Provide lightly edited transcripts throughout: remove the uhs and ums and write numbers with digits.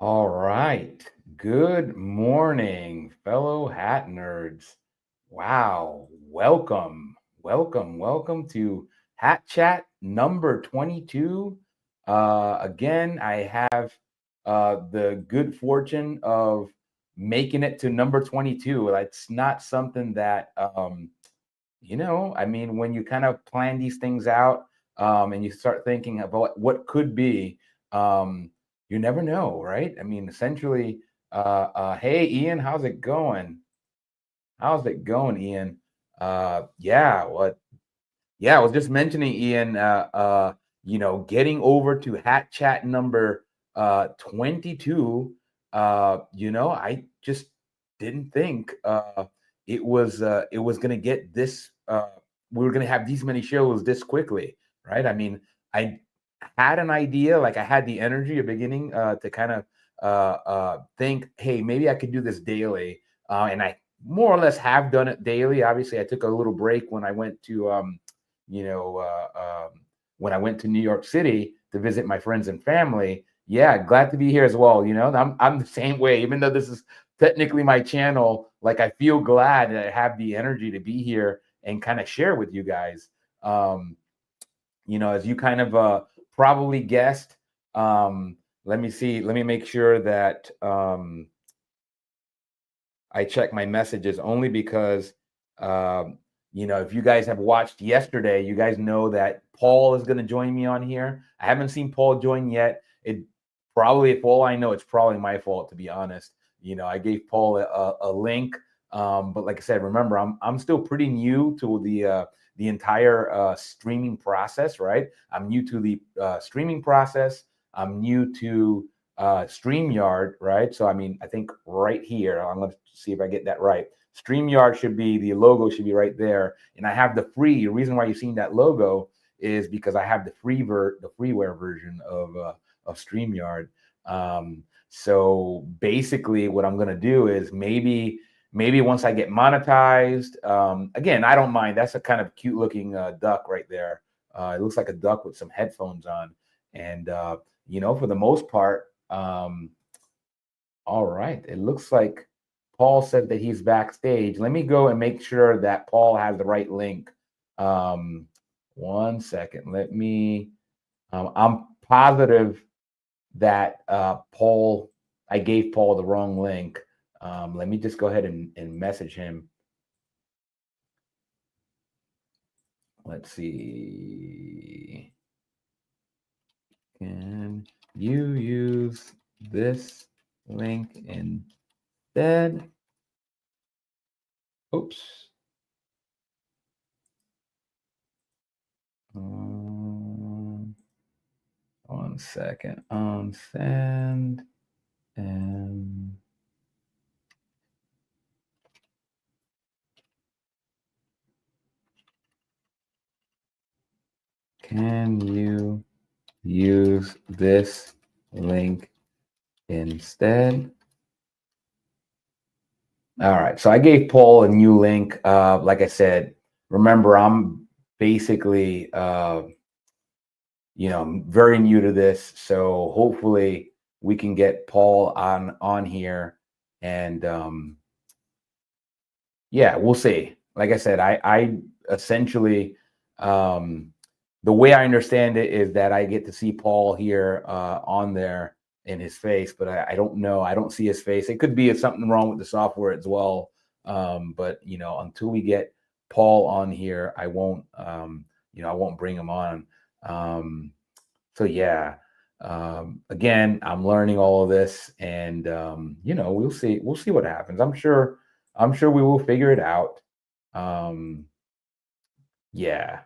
All right. Good morning, fellow hat nerds. Wow. Welcome to Hat Chat number 22. Again, I have the good fortune of making it to number 22. It's not something that, I mean, when you kind of plan these things out and you start thinking about what could be, um, you never know, right? I mean, essentially, hey, Ian, how's it going? How's it going, Ian? Yeah, I was just mentioning, Ian, getting over to Hat Chat number 22. I just didn't think it was gonna get this we were gonna have these many shows this quickly, right? I mean, I had an idea, like I had the energy at the beginning to kind of think, hey, maybe I could do this daily. And I more or less have done it daily. Obviously, I took a little break when I went to you know, when I went to New York City to visit my friends and family. Yeah, glad to be here as well. I'm the same way. Even though this is technically my channel, like I feel glad that I have the energy to be here and kind of share with you guys. Um, as you kind of probably guessed. Let me see. Let me make sure that I check my messages only because, if you guys have watched yesterday, you guys know that Paul is going to join me on here. I haven't seen Paul join yet. It probably, if all I know, it's probably my fault, to be honest. I gave Paul a link, but like I said, remember, I'm still pretty new to the entire streaming process, right? I'm new to the streaming process. I'm new to StreamYard, right? So, I mean, I think right here, I'm going to see if I get that right. StreamYard should be, the logo should be right there. And I have the free, the reason why you're seeing that logo is because I have the freeware version of StreamYard. So basically what I'm going to do is maybe once I get monetized, again, I don't mind. That's a kind of cute looking duck right there. It looks like a duck with some headphones on. And, for the most part, all right. It looks like Paul said that he's backstage. Let me go and make sure that Paul has the right link. Um, one second. I'm positive that I gave Paul the wrong link. Let me just go ahead and message him. Let's see. Can you use this link instead? Oops. One second. Send and can you use this link instead? All right. So I gave Paul a new link. Like I said, remember, I'm basically, I'm very new to this. So hopefully we can get Paul on here. And yeah, we'll see. Like I said, I essentially, the way I understand it is that I get to see Paul here on there in his face, but I don't know. I don't see his face. It could be something wrong with the software as well. But until we get Paul on here, I won't. I won't bring him on. So yeah. Again, I'm learning all of this, and we'll see. We'll see what happens. I'm sure. I'm sure we will figure it out. Yeah.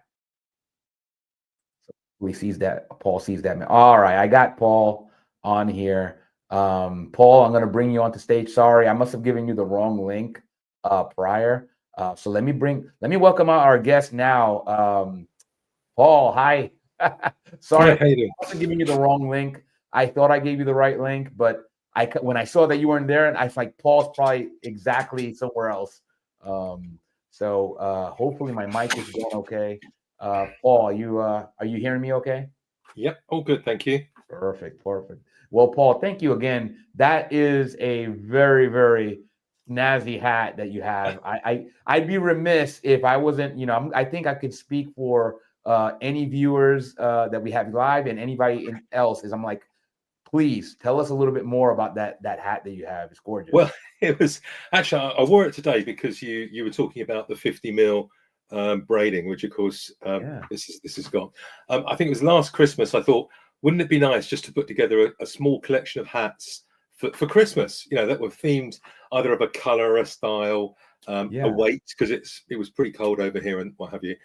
Paul sees that. All right, I got Paul on here. Paul, I'm going to bring you onto stage. Sorry, I must have given you the wrong link prior. So let me welcome our guest now. Paul, hi. Sorry, Hi, how you doing? I must have given you the wrong link. I thought I gave you the right link, but when I saw that you weren't there, and I was like, Paul's probably exactly somewhere else. So hopefully my mic is going okay. Paul, are you hearing me okay? Yep, all good, thank you. Perfect. Well, Paul, thank you again. That is a very, very snazzy hat that you have. I'd be remiss if I wasn't, I think I could speak for any viewers that we have live and anybody else. Is I'm like, please tell us a little bit more about that hat that you have. It's gorgeous. Well, it was actually I wore it today because you were talking about the 50 mil braiding, which of course this is gone. I think it was last Christmas. I thought, wouldn't it be nice just to put together a small collection of hats for Christmas? That were themed either of a color, a style, a weight, because it was pretty cold over here and what have you.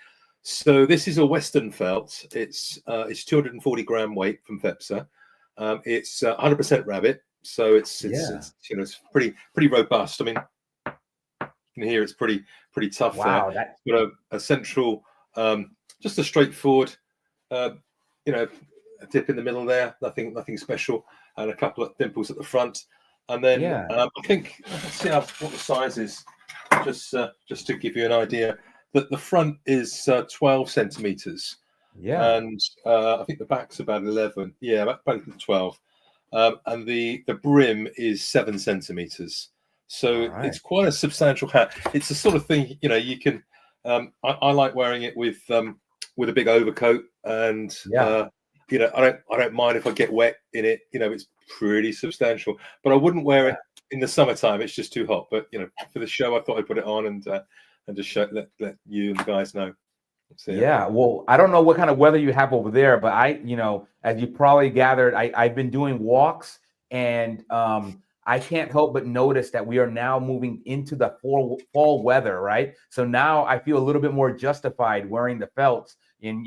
So this is a Western felt. It's 240 gram weight from FEPSA. It's 100% rabbit, so it's pretty robust. I mean, you can hear it's pretty tough. Wow, there. It's got a central, just a straightforward, a dip in the middle there. Nothing special, and a couple of dimples at the front. And then I think let's see what the size is, just to give you an idea. That the front is 12 centimeters. Yeah, and I think the back's about 11. Yeah, about 12. And the brim is 7 centimeters. So it's quite a substantial hat. It's the sort of thing you can. I like wearing it with a big overcoat, and I don't mind if I get wet in it. It's pretty substantial. But I wouldn't wear it in the summertime. It's just too hot. But for the show, I thought I'd put it on and just let you and the guys know. Yeah, well, I don't know what kind of weather you have over there, but as you probably gathered, I've been doing walks, and I can't help but notice that we are now moving into the fall weather, right? So now I feel a little bit more justified wearing the felts. And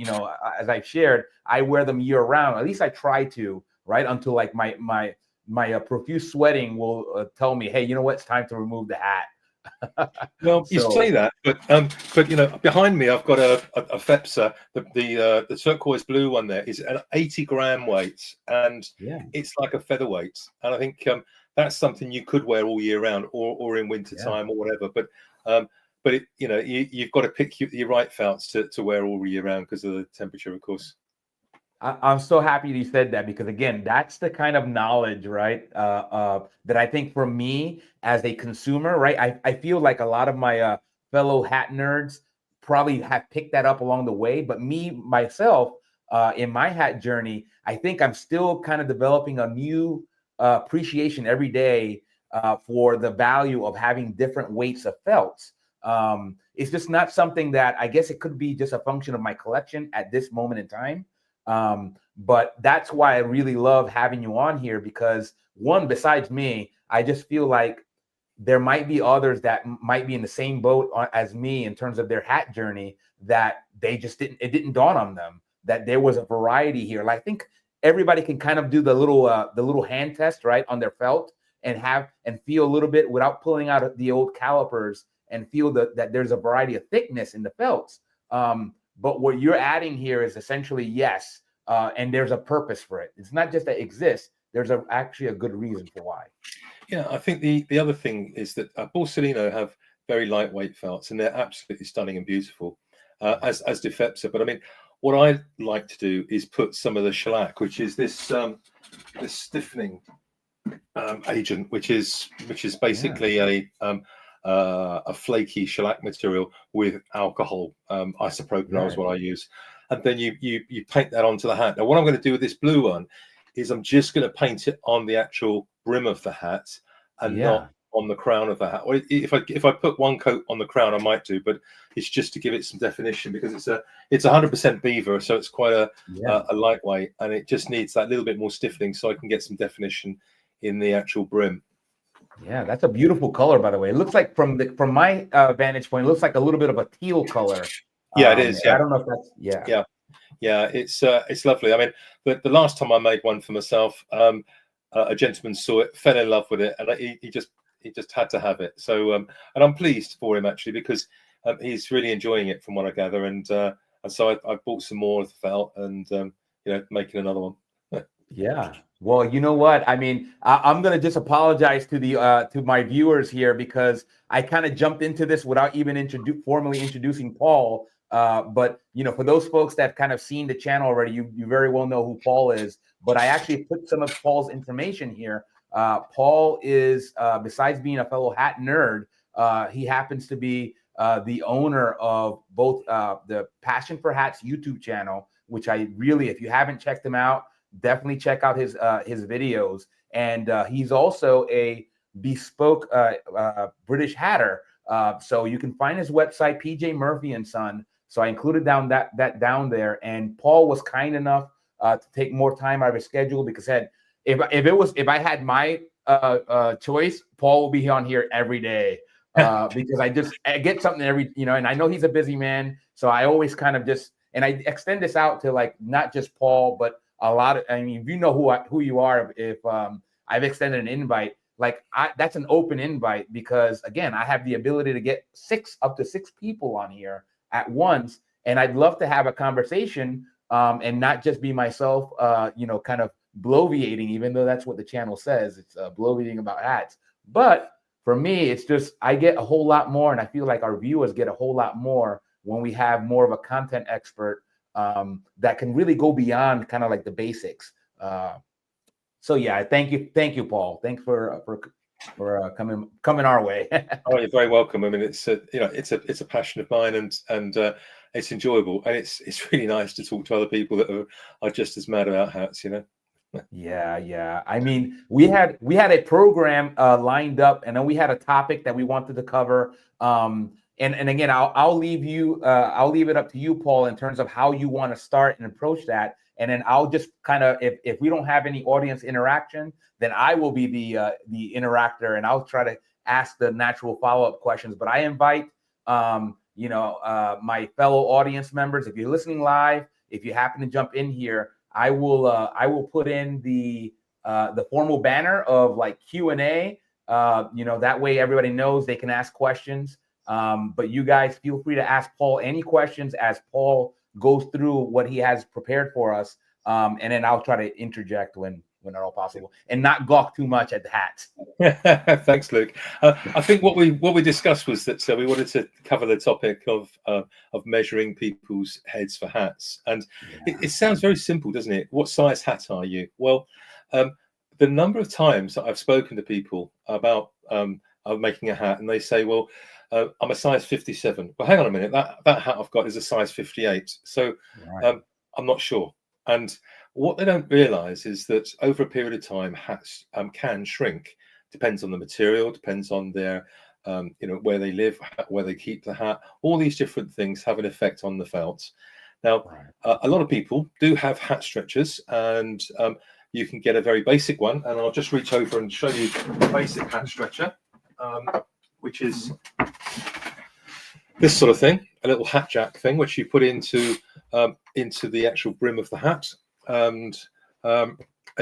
as I've shared, I wear them year round. At least I try to, right? Until like my profuse sweating will tell me, hey, you know what? It's time to remove the hat. Well, you say that, but behind me I've got a FEPSA. The turquoise blue one there is an 80 gram weight, and it's like a featherweight. And I think that's something you could wear all year round, or in winter time or whatever. But you've got to pick your right felts to wear all year round because of the temperature, of course. I'm so happy you said that, because again, that's the kind of knowledge, right? That I think for me as a consumer, right? I feel like a lot of my fellow hat nerds probably have picked that up along the way, but me myself, in my hat journey, I think I'm still kind of developing a new appreciation every day for the value of having different weights of felts. It's just not something that, I guess it could be just a function of my collection at this moment in time. But that's why I really love having you on here, because one, besides me, I just feel like there might be others that might be in the same boat as me in terms of their hat journey, that it didn't dawn on them that there was a variety here. Like, I think everybody can kind of do the little hand test, right, on their felt, and feel a little bit without pulling out the old calipers, and feel that there's a variety of thickness in the felts. But what you're adding here is essentially and there's a purpose for it. It's not just that it exists. There's actually a good reason for why. Yeah, I think the other thing is that Borsalino have very lightweight felts, and they're absolutely stunning and beautiful, as do FEPSA. But I mean, what I like to do is put some of the shellac, which is this stiffening agent, which is basically a flaky shellac material with alcohol. Isopropyl is what I use, and then you paint that onto the hat. Now, what I'm going to do with this blue one is I'm just going to paint it on the actual brim of the hat, and not on the crown of the hat. Or if I put one coat on the crown, I might do, but it's just to give it some definition, because it's 100% beaver, so it's quite a lightweight, and it just needs that little bit more stiffening so I can get some definition in the actual brim. Yeah, that's a beautiful color, by the way. It looks like from my vantage point, it looks like a little bit of a teal color. Yeah, it is. Yeah. I don't know if that's Yeah. It's lovely. I mean, the last time I made one for myself, a gentleman saw it, fell in love with it, and he just had to have it. So and I'm pleased for him, actually, because he's really enjoying it, from what I gather, and so I bought some more of the felt, and making another one. Yeah. Well, you know what? I mean, I'm going to just apologize to my viewers here, because I kind of jumped into this without even formally introducing Paul. But for those folks that kind of seen the channel already, you very well know who Paul is. but I actually put some of Paul's information here. Paul is, besides being a fellow hat nerd, he happens to be the owner of both the Passion for Hats YouTube channel, which I really, if you haven't checked him out, definitely check out his videos. And he's also a bespoke British hatter. So you can find his website, PJ Murphy and Son. So I included that down there. And Paul was kind enough to take more time out of his schedule, because if I had my choice, Paul will be on here every day. Because I get something every, and I know he's a busy man. So I always kind of and I extend this out to like, not just Paul, but a lot of, I mean, if you know who you are, if I've extended an invite, like that's an open invite, because again, I have the ability to get up to six people on here at once. And I'd love to have a conversation and not just be myself, kind of bloviating, even though that's what the channel says. It's bloviating about hats. But for me, it's just, I get a whole lot more, and I feel like our viewers get a whole lot more when we have more of a content expert that can really go beyond kind of like the basics. So yeah, thank you, Paul. Thanks for coming our way. Oh, you're very welcome. I mean, it's a passion of mine, and it's enjoyable, and it's really nice to talk to other people that are just as mad about hats, Yeah. I mean, we had a program lined up, and then we had a topic that we wanted to cover. And again, I'll leave it up to you, Paul, in terms of how you want to start and approach that. And then I'll just kind of, if we don't have any audience interaction, then I will be the interactor, and I'll try to ask the natural follow-up questions. But I invite my fellow audience members, if you're listening live, if you happen to jump in here, I will put in the formal banner of like Q&A. That way everybody knows they can ask questions. But you guys feel free to ask Paul any questions as Paul goes through what he has prepared for us. And then I'll try to interject when at all possible, and not gawk too much at the hats. Thanks, Luke. I think what we discussed was that we wanted to cover the topic of measuring people's heads for hats, and it sounds very simple, doesn't it? What size hat are you? Well, the number of times that I've spoken to people about making a hat, and they say, well, I'm a size 57. Well, hang on a minute, that hat I've got is a size 58. So I'm not sure. And what they don't realize is that over a period of time, hats can shrink. Depends on the material, depends on their, where they live, where they keep the hat. All these different things have an effect on the felt. Now, a lot of people do have hat stretchers, and you can get a very basic one. And I'll just reach over and show you the basic hat stretcher, which is this sort of thing, a little hat jack thing, which you put into the actual brim of the hat, and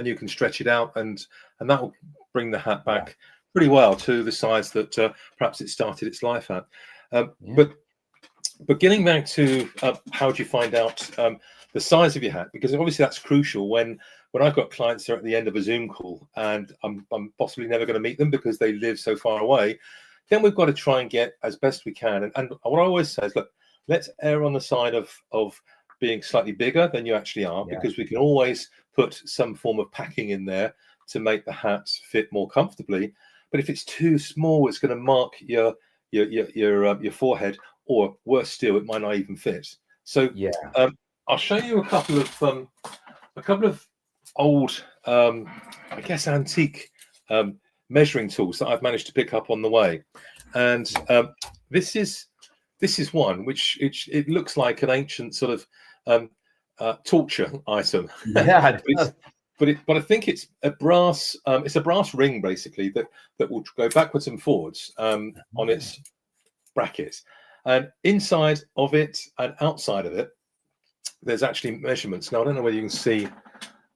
you can stretch it out, and that will bring the hat back pretty well to the size that perhaps it started its life at. But getting back to how do you find out the size of your hat, because obviously that's crucial when I've got clients that are at the end of a Zoom call and I'm possibly never going to meet them because they live so far away. Then we've got to try and get as best we can. And what I always say is, look, let's err on the side of being slightly bigger than you actually are, because we can always put some form of packing in there to make the hat fit more comfortably. But if it's too small, it's going to mark your forehead, or worse still, it might not even fit. So I'll show you a couple of old, I guess, antique measuring tools that I've managed to pick up on the way, and this is one which it looks like an ancient sort of torture item. But I think it's a brass ring basically that will go backwards and forwards on its bracket, and inside of it and outside of it there's actually measurements. Now I don't know whether you can see.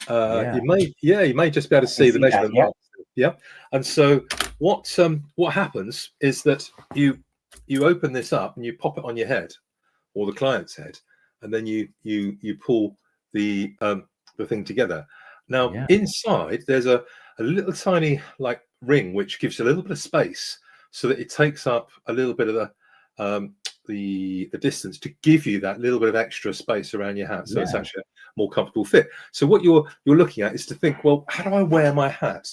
You may just be able to see the measurement. And so what happens is that you open this up and you pop it on your head or the client's head, and then you pull the thing together. Now inside there's a little tiny like ring which gives a little bit of space so that it takes up a little bit of the distance to give you that little bit of extra space around your hat, so it's Yeah. actually a more comfortable fit. So what you're looking at is to think, well, how do I wear my hat?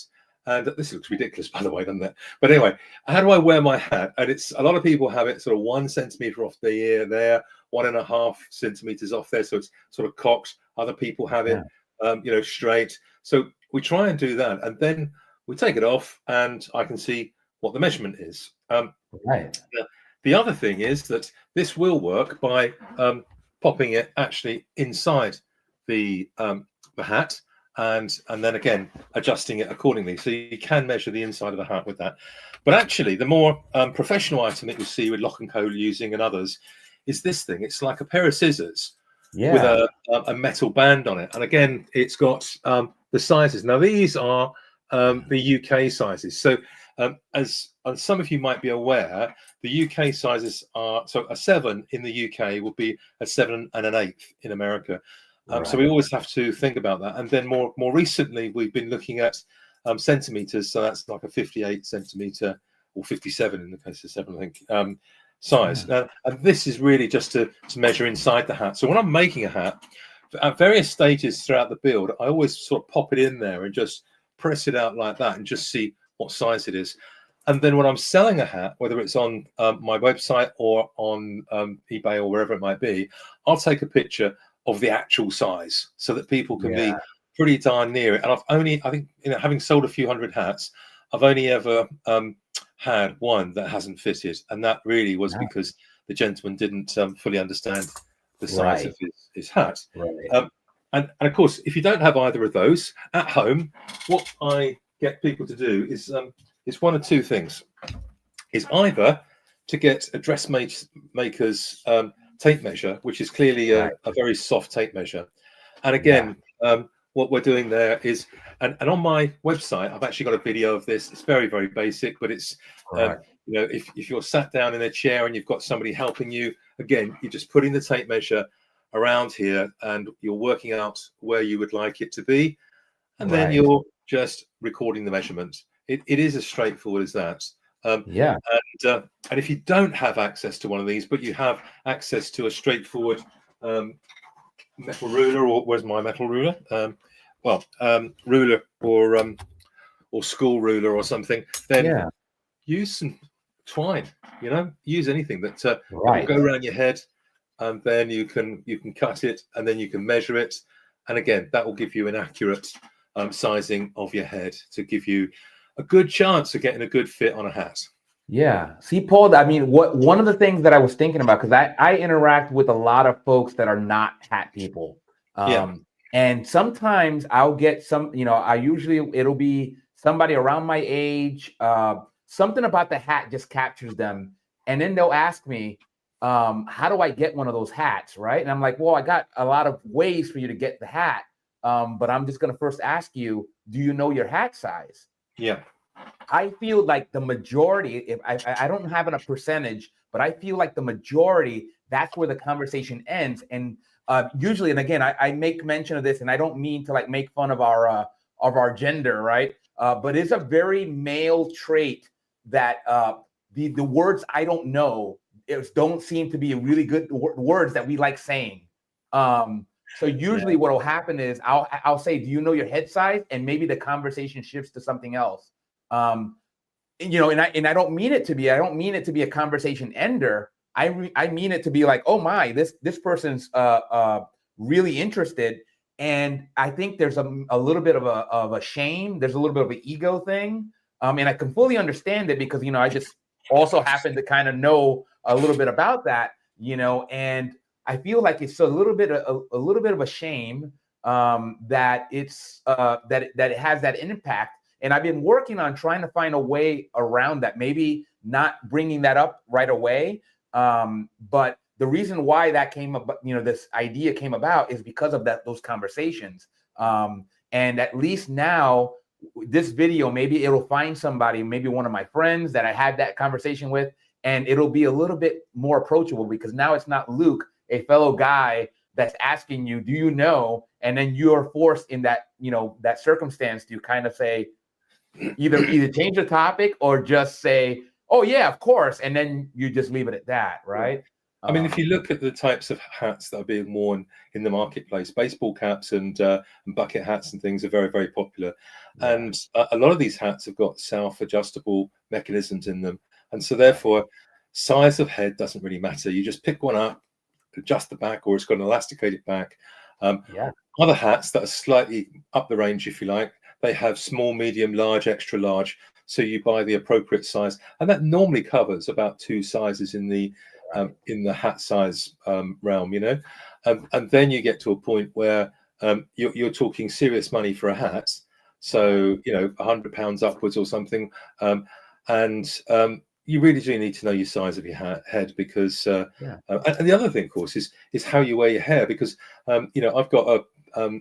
And this looks ridiculous, by the way, doesn't it? But anyway, how do I wear my hat? And it's, a lot of people have it sort of 1 centimeter off the ear there, 1.5 centimeters off there, so it's sort of cocked. Other people have it, straight. So we try and do that, and then we take it off, and I can see what the measurement is. Right. The other thing is that this will work by popping it actually inside the hat, and then again adjusting it accordingly. So you can measure the inside of the hat with that. But actually, the more professional item that you see with Lock & Co using and others is this thing. It's like a pair of scissors with a metal band on it. And again, it's got the sizes. Now, these are the UK sizes. So as some of you might be aware, the UK sizes are, so a 7 in the UK will be a 7 1/8 in America. So we always have to think about that. And then more recently, we've been looking at centimeters. So that's like a 58 centimeter or 57 in the case of 7, I think, size. And this is really just to measure inside the hat. So when I'm making a hat, at various stages throughout the build, I always sort of pop it in there and just press it out like that and just see what size it is. And then when I'm selling a hat, whether it's on my website or on eBay or wherever it might be, I'll take a picture of the actual size so that people can be pretty darn near it. And I think, having sold a few hundred hats, I've only ever had one that hasn't fitted. And that really was because the gentleman didn't fully understand the size of his hat. And of course, if you don't have either of those at home, what I get people to do is one of two things. Is either to get a dressmaker's tape measure, which is clearly a very soft tape measure. And again, what we're doing there is, and on my website, I've actually got a video of this. It's very, very basic, but it's, if you're sat down in a chair and you've got somebody helping you, again, you're just putting the tape measure around here and you're working out where you would like it to be. And then you're just recording the measurements. It is as straightforward as that. And if you don't have access to one of these, but you have access to a straightforward metal ruler, or where's my metal ruler? Ruler or school ruler or something, then use some twine. Use anything that will go around your head, and then you can cut it, and then you can measure it, and again that will give you an accurate sizing of your head to give you a good chance of getting a good fit on a hat. Yeah. See, Paul, I mean, one of the things that I was thinking about, because I interact with a lot of folks that are not hat people. And sometimes I'll get some, it'll be somebody around my age, something about the hat just captures them. And then they'll ask me, how do I get one of those hats? Right. And I'm like, well, I got a lot of ways for you to get the hat. But I'm just going to first ask you, do you know your hat size? I feel like the majority, if I don't have a percentage, but I feel like the majority, that's where the conversation ends. And usually, and again, I make mention of this, and I don't mean to like make fun of our gender, right? But it's a very male trait that the words I don't know don't seem to be really good words that we like saying. So usually what will happen is I'll say, do you know your head size? And maybe the conversation shifts to something else. And I don't mean it to be a conversation ender. I mean it to be like, oh my, this person's really interested. And I think there's a little bit of a shame. There's a little bit of an ego thing. And I can fully understand it because, I just also happen to kind of know a little bit about that, and I feel like it's a little bit of a shame that it's that it has that impact. And I've been working on trying to find a way around that, maybe not bringing that up right away. But the reason why that came up, this idea came about is because of those conversations. And at least now, this video, maybe it'll find somebody, maybe one of my friends that I had that conversation with, and it'll be a little bit more approachable because now it's not Luke, a fellow guy, that's asking you, do you know? And then you're forced in that, that circumstance to kind of say, either change the topic or just say, oh yeah, of course. And then you just leave it at that, right? I mean, if you look at the types of hats that are being worn in the marketplace, baseball caps and bucket hats and things are very, very popular. Yeah. And a lot of these hats have got self-adjustable mechanisms in them. And so Right. therefore, size of head doesn't really matter. You just pick one up, adjust the back, or it's got an elasticated back. Yeah. Other hats that are slightly up the range, if you like, they have small, medium, large, extra large. So you buy the appropriate size, and that normally covers about 2 sizes in the Right. hat size realm, you know. And then you get to a point where you're talking serious money for a hat. So you know, £100 upwards or something, and you really do need to know your size of your head, because Yeah. and the other thing, of course, is how you wear your hair, because you know, I've got a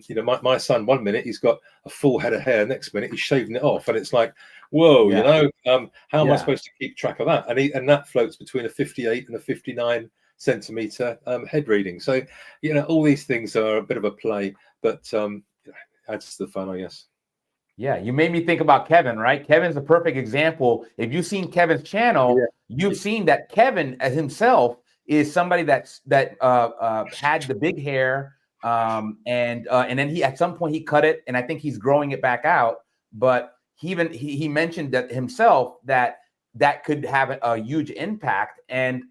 you know, my son, one minute he's got a full head of hair, next minute he's shaving it off, and it's like, whoa, you know, how am I supposed to keep track of that? And that floats between a 58 and a 59 centimeter head reading. So you know, all these things are a bit of a play, but adds to the fun, I guess. Yeah, you made me think about Kevin, right? Kevin's a perfect example. If you've seen Kevin's channel, you've seen that Kevin himself is somebody that had the big hair, and then he at some point he cut it, and I think he's growing it back out. But he mentioned that himself, that could have a huge impact, and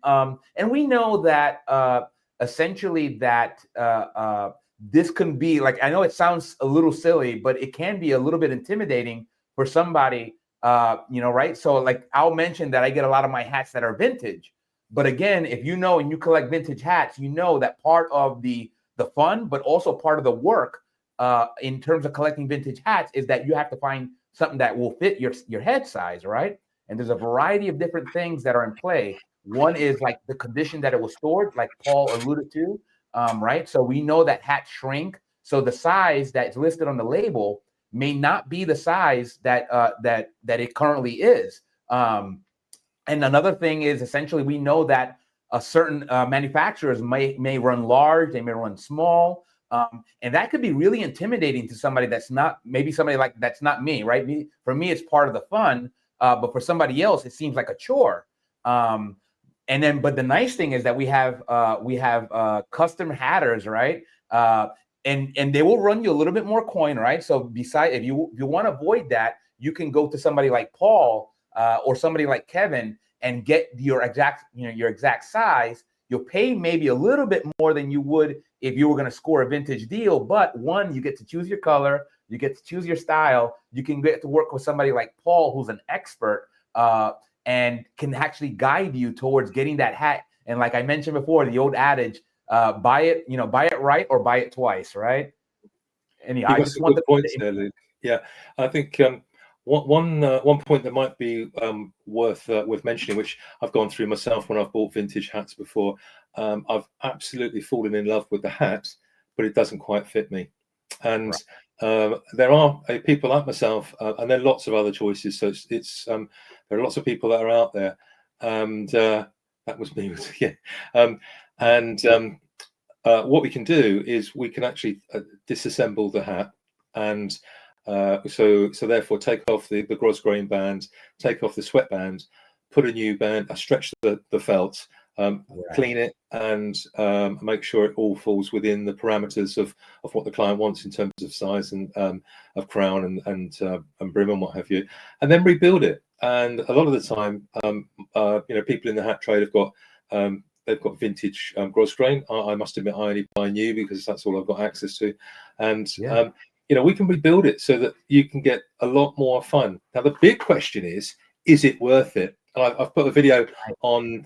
we know that essentially that this can be like, I know it sounds a little silly, but it can be a little bit intimidating for somebody, you know, right? So like, I'll mention that I get a lot of my hats that are vintage, but again, if you know and you collect vintage hats, you know that part of the fun, but also part of the work in terms of collecting vintage hats, is that you have to find something that will fit your head size, right? And there's a variety of different things that are in play. One is like the condition that it was stored, like Paul alluded to. Right. So we know that hats shrink. So the size that's listed on the label may not be the size that it currently is. And another thing is, essentially, we know that certain manufacturers may run large, they may run small, and that could be really intimidating to somebody that's not, maybe somebody like that's not me, right? For me, it's part of the fun, but for somebody else, it seems like a chore. And then, but the nice thing is that we have custom hatters, right? And they will run you a little bit more coin, right? So besides, if you want to avoid that, you can go to somebody like Paul or somebody like Kevin and get your exact size. You'll pay maybe a little bit more than you would if you were going to score a vintage deal. But one, you get to choose your color, you get to choose your style. You can get to work with somebody like Paul, who's an expert, and can actually guide you towards getting that hat. And like I mentioned before, the old adage, buy it right or buy it twice, right? Anyhow, I just want good points there, Luke. Yeah, I think one point that might be worth mentioning, which I've gone through myself when I've bought vintage hats before. I've absolutely fallen in love with the hat, but it doesn't quite fit me. And there are people like myself, and there are lots of other choices. So it's there are lots of people that are out there, and that was me. Yeah, what we can do is we can actually disassemble the hat, and so therefore take off the grosgrain band, take off the sweatband, put a new band, stretch the felt, clean it, and make sure it all falls within the parameters of what the client wants in terms of size and of crown and brim and what have you, and then rebuild it. And a lot of the time, you know, people in the hat trade have got they've got vintage grosgrain. I must admit, I only buy new because that's all I've got access to, and you know, we can rebuild it so that you can get a lot more fun. Now, the big question is it worth it? And I've put a video on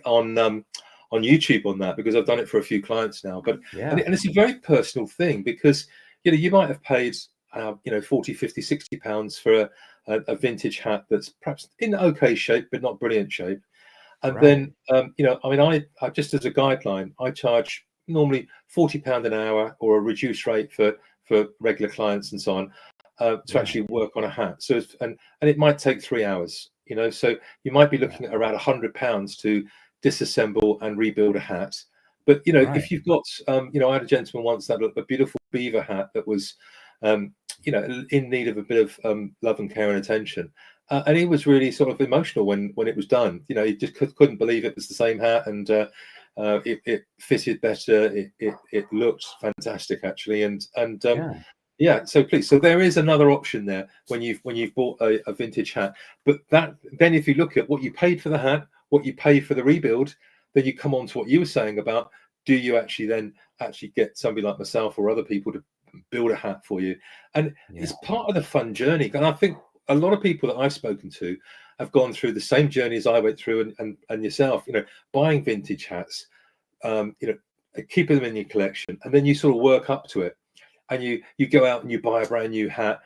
YouTube on that, because I've done it for a few clients now. But and it's a very personal thing, because you know, you might have paid you know, 40, 50, 60 pounds for a vintage hat that's perhaps in okay shape but not brilliant shape. And then you know, I mean, I just as a guideline, I charge normally £40 an hour or a reduced rate for regular clients and so on, to actually work on a hat. So and it might take 3 hours, you know, so you might be looking at around £100 to disassemble and rebuild a hat. But you know, if you've got you know, I had a gentleman once that had a beautiful beaver hat that was you know, in need of a bit of love and care and attention, and he was really sort of emotional when it was done. You know, he just couldn't believe it was the same hat, and It fitted better. It looked fantastic actually, and Yeah. yeah. So please, so there is another option there when you've bought a vintage hat. But then if you look at what you paid for the hat, what you pay for the rebuild, then you come on to what you were saying about, do you actually get somebody like myself or other people to build a hat for you? And it's part of the fun journey. And I think a lot of people that I've spoken to have gone through the same journey as I went through, and yourself, buying vintage hats, keeping them in your collection, and then you sort of work up to it, and you go out and you buy a brand new hat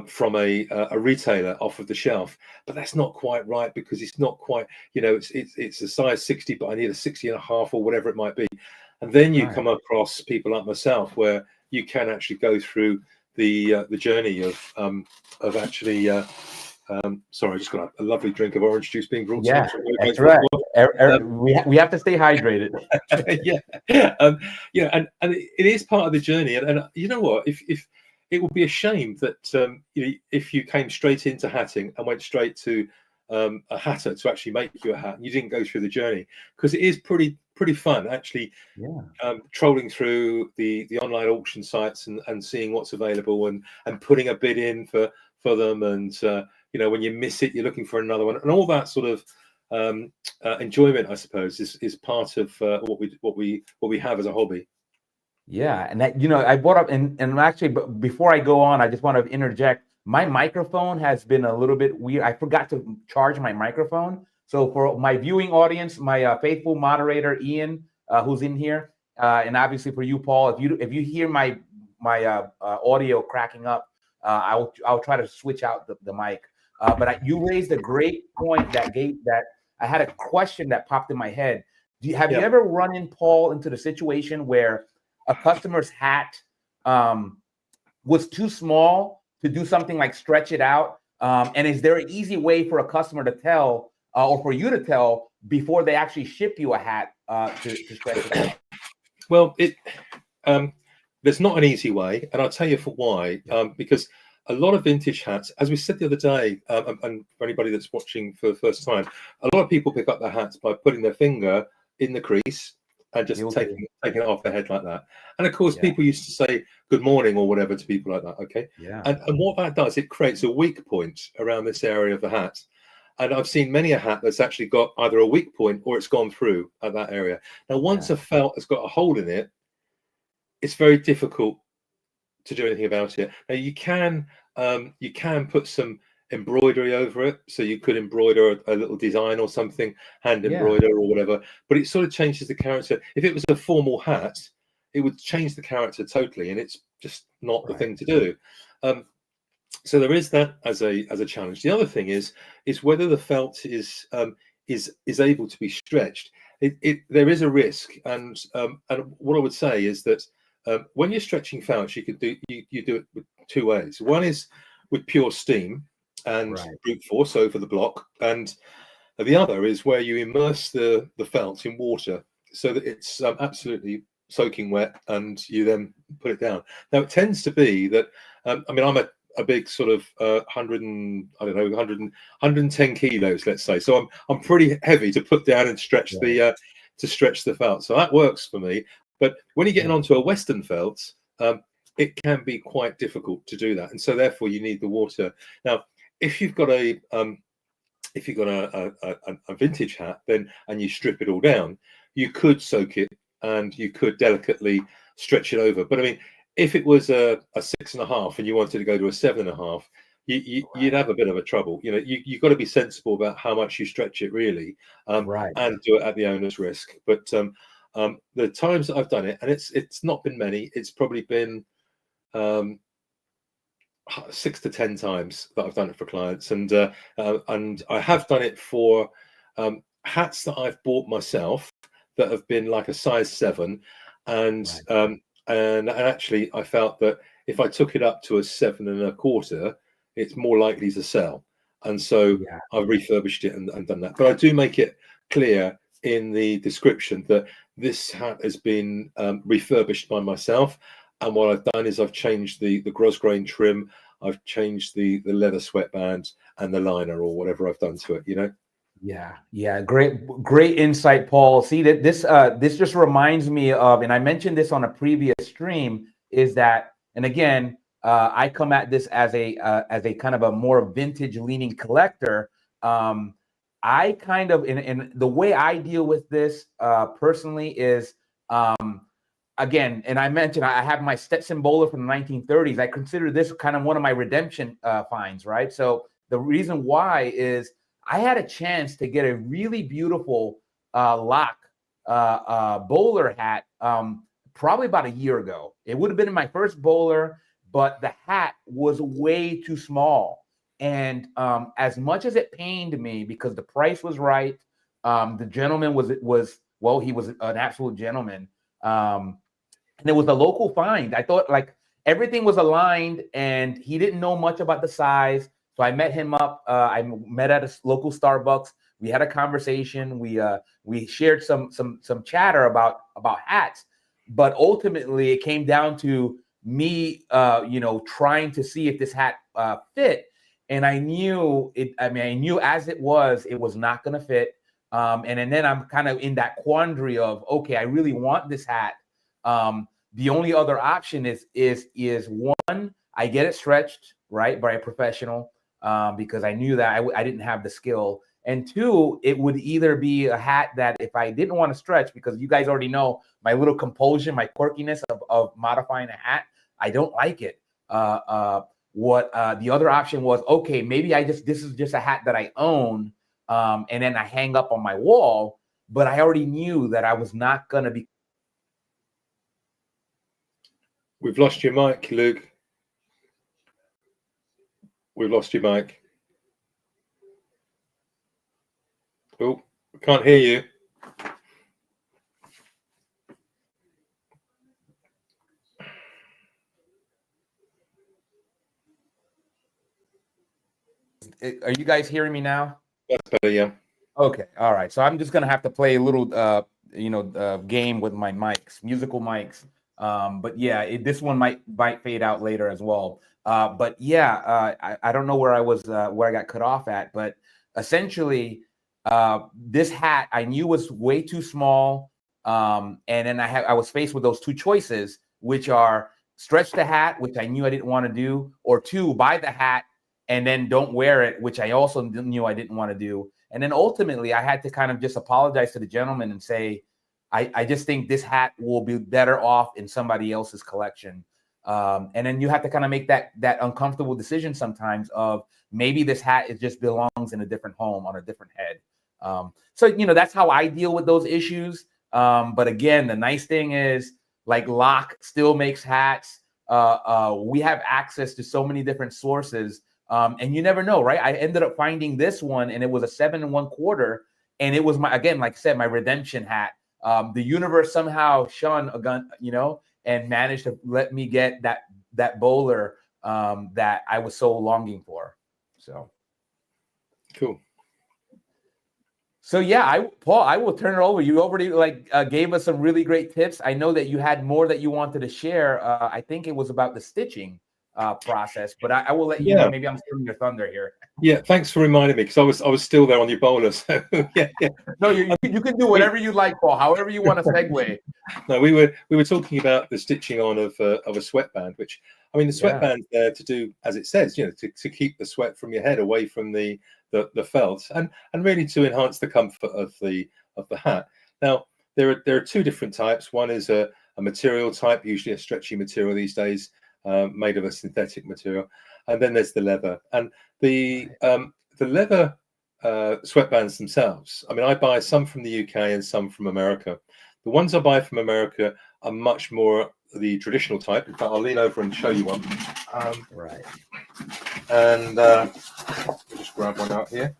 from a retailer off of the shelf, but that's not quite right because it's not quite, it's a size 60, but I need a 60 and a half or whatever it might be. And then you come across people like myself where you can actually go through the journey of actually. Sorry, I just got a lovely drink of orange juice being brought. Yeah, that's right. We have to stay hydrated. And it is part of the journey. And you know what? If it would be a shame that if you came straight into hatting and went straight to a hatter to actually make you a hat, and you didn't go through the journey, because it is pretty fun actually. Trolling through the online auction sites and seeing what's available and putting a bid in for them, and when you miss it, you're looking for another one, and all that sort of enjoyment, I suppose, is part of what we have as a hobby. Yeah, and that I brought up, and actually, but before I go on, I just want to interject. My microphone has been a little bit weird. I forgot to charge my microphone. So for my viewing audience, my faithful moderator Ian, who's in here, and obviously for you, Paul, if you hear my audio cracking up, I'll try to switch out the mic. But you raised a great point that I had a question that popped in my head. Have you ever run in, Paul, into the situation where a customer's hat was too small to do something like stretch it out? And is there an easy way for a customer to tell, or for you to tell, before they actually ship you a hat to stretch it out? Well, there's not an easy way, and I'll tell you for why. Because a lot of vintage hats, as we said the other day, and for anybody that's watching for the first time, a lot of people pick up their hats by putting their finger in the crease and just taking it off their head like that. And of course, people used to say good morning or whatever to people like that. Okay. And what that does, it creates a weak point around this area of the hat. And I've seen many a hat that's actually got either a weak point or it's gone through at that area. Now, once a felt has got a hole in it, it's very difficult to do anything about it. Now, you can put some embroidery over it, so you could embroider a little design or something, hand embroider or whatever, but it sort of changes the character. If it was a formal hat, it would change the character totally, and it's just not the thing to do. So there is that as a challenge. The other thing is whether the felt is able to be stretched. There is a risk, and what I would say is that when you're stretching felts, you do it with two ways. One is with pure steam and brute force over the block, and the other is where you immerse the felt in water so that it's absolutely soaking wet, and you then put it down. Now, it tends to be that I'm a big sort of 110 kilos, let's say. So I'm pretty heavy to put down and stretch the felt. So that works for me. But when you're getting onto a Western felt, it can be quite difficult to do that, and so therefore you need the water. Now, if you've got a vintage hat, then and you strip it all down, you could soak it and you could delicately stretch it over. But I mean, if it was a 6.5 and you wanted to go to a 7.5, you'd have a bit of a trouble. You've got to be sensible about how much you stretch it, really, and do it at the owner's risk. But the times that I've done it, and it's not been many, it's probably been 6 to 10 times that I've done it for clients, and I have done it for hats that I've bought myself that have been like a size 7, and actually I felt that if I took it up to a 7.25, it's more likely to sell, and so I've refurbished it and done that. But I do make it clear in the description that this hat has been refurbished by myself, and what I've done is I've changed the grosgrain trim, I've changed the leather sweatband and the liner or whatever I've done to it. Yeah, great insight, Paul. See that this just reminds me of, and I mentioned this on a previous stream, is that, and again, I come at this as a kind of a more vintage leaning collector. I kind of, in the way I deal with this personally is, again, and I mentioned I have my Stetson Bowler from the 1930s. I consider this kind of one of my redemption finds, right? So the reason why is I had a chance to get a really beautiful lock bowler hat probably about a year ago. It would have been my first bowler, but the hat was way too small. And as much as it pained me because the price was right, the gentleman was well, he was an absolute gentleman. And it was a local find. I thought like everything was aligned, and he didn't know much about the size. So I met him up. I met at a local Starbucks. We had a conversation. We shared some chatter about hats, but ultimately it came down to me, trying to see if this hat fit. And I knew it. I mean, I knew as it was not going to fit. And then I'm kind of in that quandary of, okay, I really want this hat. The only other option is one, I get it stretched right by a professional, because I knew that I didn't have the skill. And two, it would either be a hat that if I didn't want to stretch, because you guys already know my little compulsion, my quirkiness of modifying a hat, I don't like it. What the other option was, okay, maybe this is just a hat that I own, and then I hang up on my wall, but I already knew that I was not going to be. We've lost your mic, Luke. We've lost your mic. Oh, we can't hear you. Are you guys hearing me now? That's better, yeah. Okay, all right. So I'm just gonna have to play a little, game with my mics, musical mics. But yeah, this one might fade out later as well. But yeah, I don't know where I was, where I got cut off at, but essentially, this hat I knew was way too small. And then I was faced with those two choices, which are stretch the hat, which I knew I didn't want to do, or two, buy the hat and then don't wear it, which I also knew I didn't want to do. And then ultimately, I had to kind of just apologize to the gentleman and say, I just think this hat will be better off in somebody else's collection. And then you have to kind of make that uncomfortable decision sometimes of maybe this hat just belongs in a different home on a different head. So that's how I deal with those issues. But again, the nice thing is, like, Locke still makes hats. We have access to so many different sources. And you never know, right? I ended up finding this one, and it was a 7 1/4, and it was again, like I said, my redemption hat. The universe somehow shone a gun, and managed to let me get that bowler that I was so longing for. So cool. So yeah, Paul, I will turn it over. You already gave us some really great tips. I know that you had more that you wanted to share. I think it was about the stitching process, but I will let you know. Maybe I'm stealing your thunder here. Yeah, thanks for reminding me, because I was still there on your bowler. So yeah. No, you can do whatever you like, Paul. However you want to segue. No, we were talking about the stitching on of a sweatband, which, I mean, the sweatband's there to do, as it says, to keep the sweat from your head away from the felt, and really to enhance the comfort of the hat. Now, there are two different types. One is a material type, usually a stretchy material these days, made of a synthetic material, and then there's the leather. And the leather sweatbands themselves, I mean, I buy some from the UK and some from America. The ones I buy from America are much more the traditional type. In fact, I'll lean over and show you one. Right. And just grab one out here.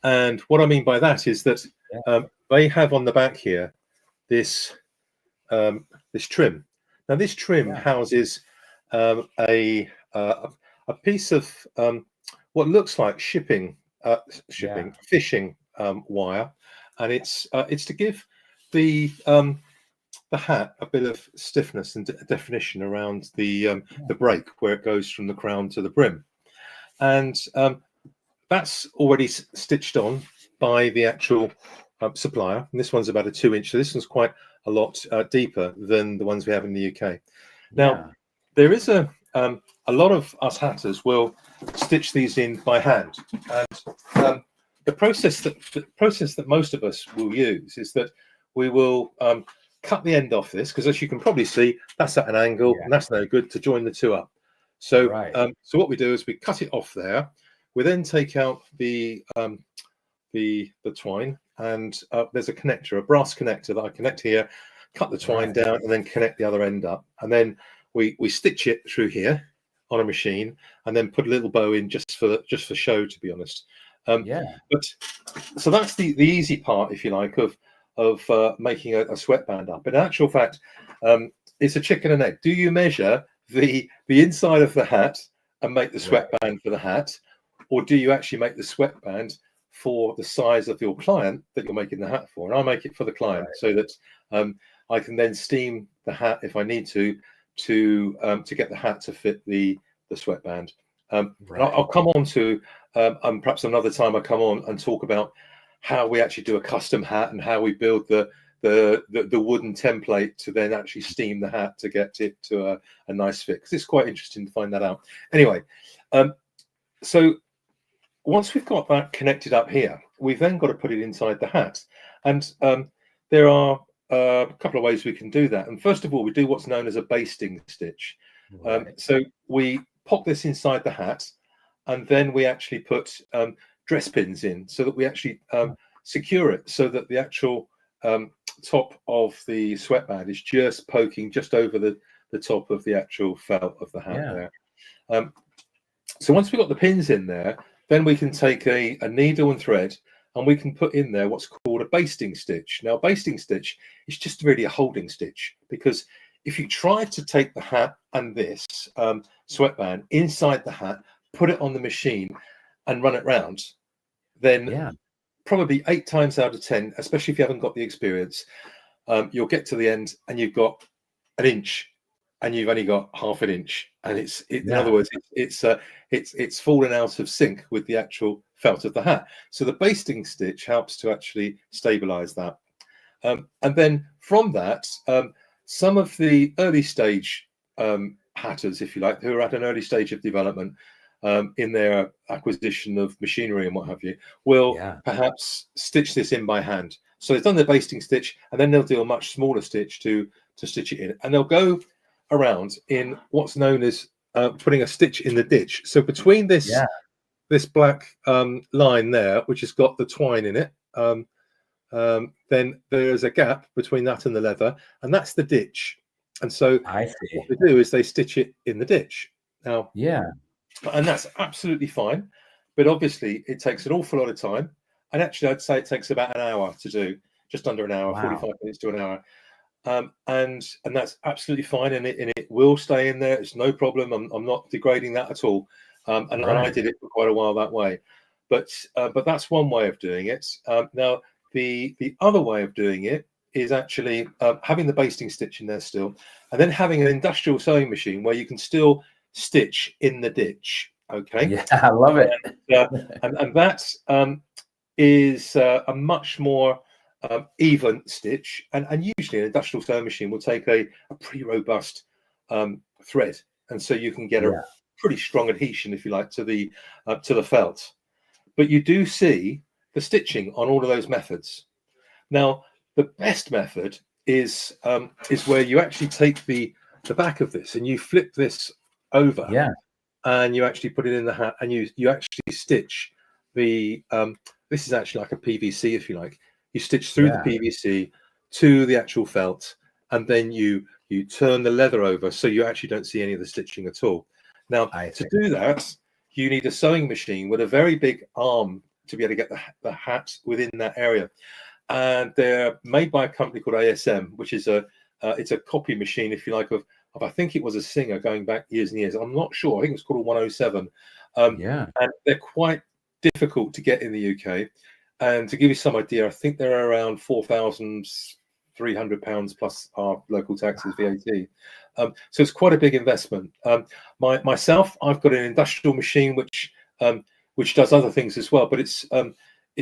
And what I mean by that is that they have on the back here this trim. Now, this trim houses a piece of what looks like fishing wire, and it's to give the hat a bit of stiffness and definition around the break where it goes from the crown to the brim. and that's already stitched on by the actual supplier. And this one's about a 2-inch, so this one's quite a lot deeper than the ones we have in the UK. Now, there is a lot of us hatters will stitch these in by hand, and the process that most of us will use is that we will cut the end off this, because as you can probably see, that's at an angle, and that's no good to join the two up. So, so what we do is we cut it off there. We then take out the twine, and there's a connector, a brass connector that I connect here, cut the twine down, and then connect the other end up, and then we stitch it through here on a machine, and then put a little bow in just for show, to be honest. But so that's the easy part, if you like, of making a sweatband up. In actual fact, it's a chicken and egg. Do you measure the inside of the hat and make the sweatband for the hat, or do you actually make the sweatband for the size of your client that you're making the hat for? And I make it for the client, so that I can then steam the hat if I need to get the hat to fit the sweatband. I'll come on to perhaps another time I come on and talk about how we actually do a custom hat and how we build the wooden template to then actually steam the hat to get it to a nice fit, because it's quite interesting to find that out. Anyway, so once we've got that connected up here, we've then got to put it inside the hat, and there are a couple of ways we can do that. And first of all, we do what's known as a basting stitch. So we pop this inside the hat, and then we actually put dress pins in, so that we actually secure it, so that the actual top of the sweatband is just poking just over the top of the actual felt of the hat there. So once we've got the pins in there, then we can take a needle and thread, and we can put in there what's called a basting stitch. Now, a basting stitch is just really a holding stitch, because if you try to take the hat and this sweatband inside the hat, put it on the machine and run it round, then probably 8 times out of 10, especially if you haven't got the experience, you'll get to the end and you've got an inch, and you've only got half an inch, and in other words, it's fallen out of sync with the actual felt of the hat. So the basting stitch helps to actually stabilize that, and then from that, some of the early stage hatters, if you like, who are at an early stage of development in their acquisition of machinery and what have you, will perhaps stitch this in by hand. So they've done the basting stitch, and then they'll do a much smaller stitch to stitch it in, and they'll go around in what's known as putting a stitch in the ditch. So between this black line there, which has got the twine in it, then there's a gap between that and the leather, and that's the ditch. And so what they do is they stitch it in the ditch. Now, and that's absolutely fine, but obviously it takes an awful lot of time. And actually, I'd say it takes about an hour to do, just under an hour, 45 minutes to an hour. And that's absolutely fine, and it will stay in there. It's no problem. I'm not degrading that at all. And I did it for quite a while that way. But that's one way of doing it. Now, the other way of doing it is actually having the basting stitch in there still, and then having an industrial sewing machine where you can still stitch in the ditch. Okay. Yeah, I love it. And that is a much more even stitch, and usually an industrial sewing machine will take a pretty robust thread, and so you can get a pretty strong adhesion, if you like, to the felt. But you do see the stitching on all of those methods. Now, the best method is where you actually take the back of this and you flip this over, and you actually put it in the hat, and you actually stitch the this is actually like a PVC, if you like. You stitch through the PVC to the actual felt, and then you turn the leather over, so you actually don't see any of the stitching at all. Now, to do that, you need a sewing machine with a very big arm to be able to get the hat within that area. And they're made by a company called ASM, which is it's a copy machine, if you like, of I think it was a Singer going back years and years. I'm not sure. I think it's called a 107. And they're quite difficult to get in the UK. And to give you some idea, I think they're around £4,300 plus our local taxes, VAT. So it's quite a big investment. Myself, I've got an industrial machine which which does other things as well. But it's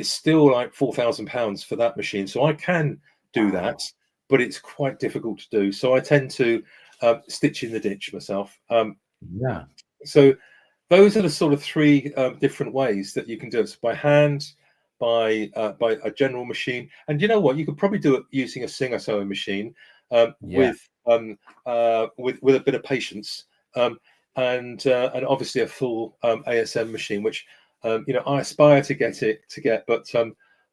still like £4,000 for that machine. So I can do that, but it's quite difficult to do. So I tend to stitch in the ditch myself. Yeah. So those are the sort of three different ways that you can do it. So by hand, by a general machine, and you know what, you could probably do it using a Singer sewing machine with a bit of patience, and obviously a full ASM machine, which I aspire to get, but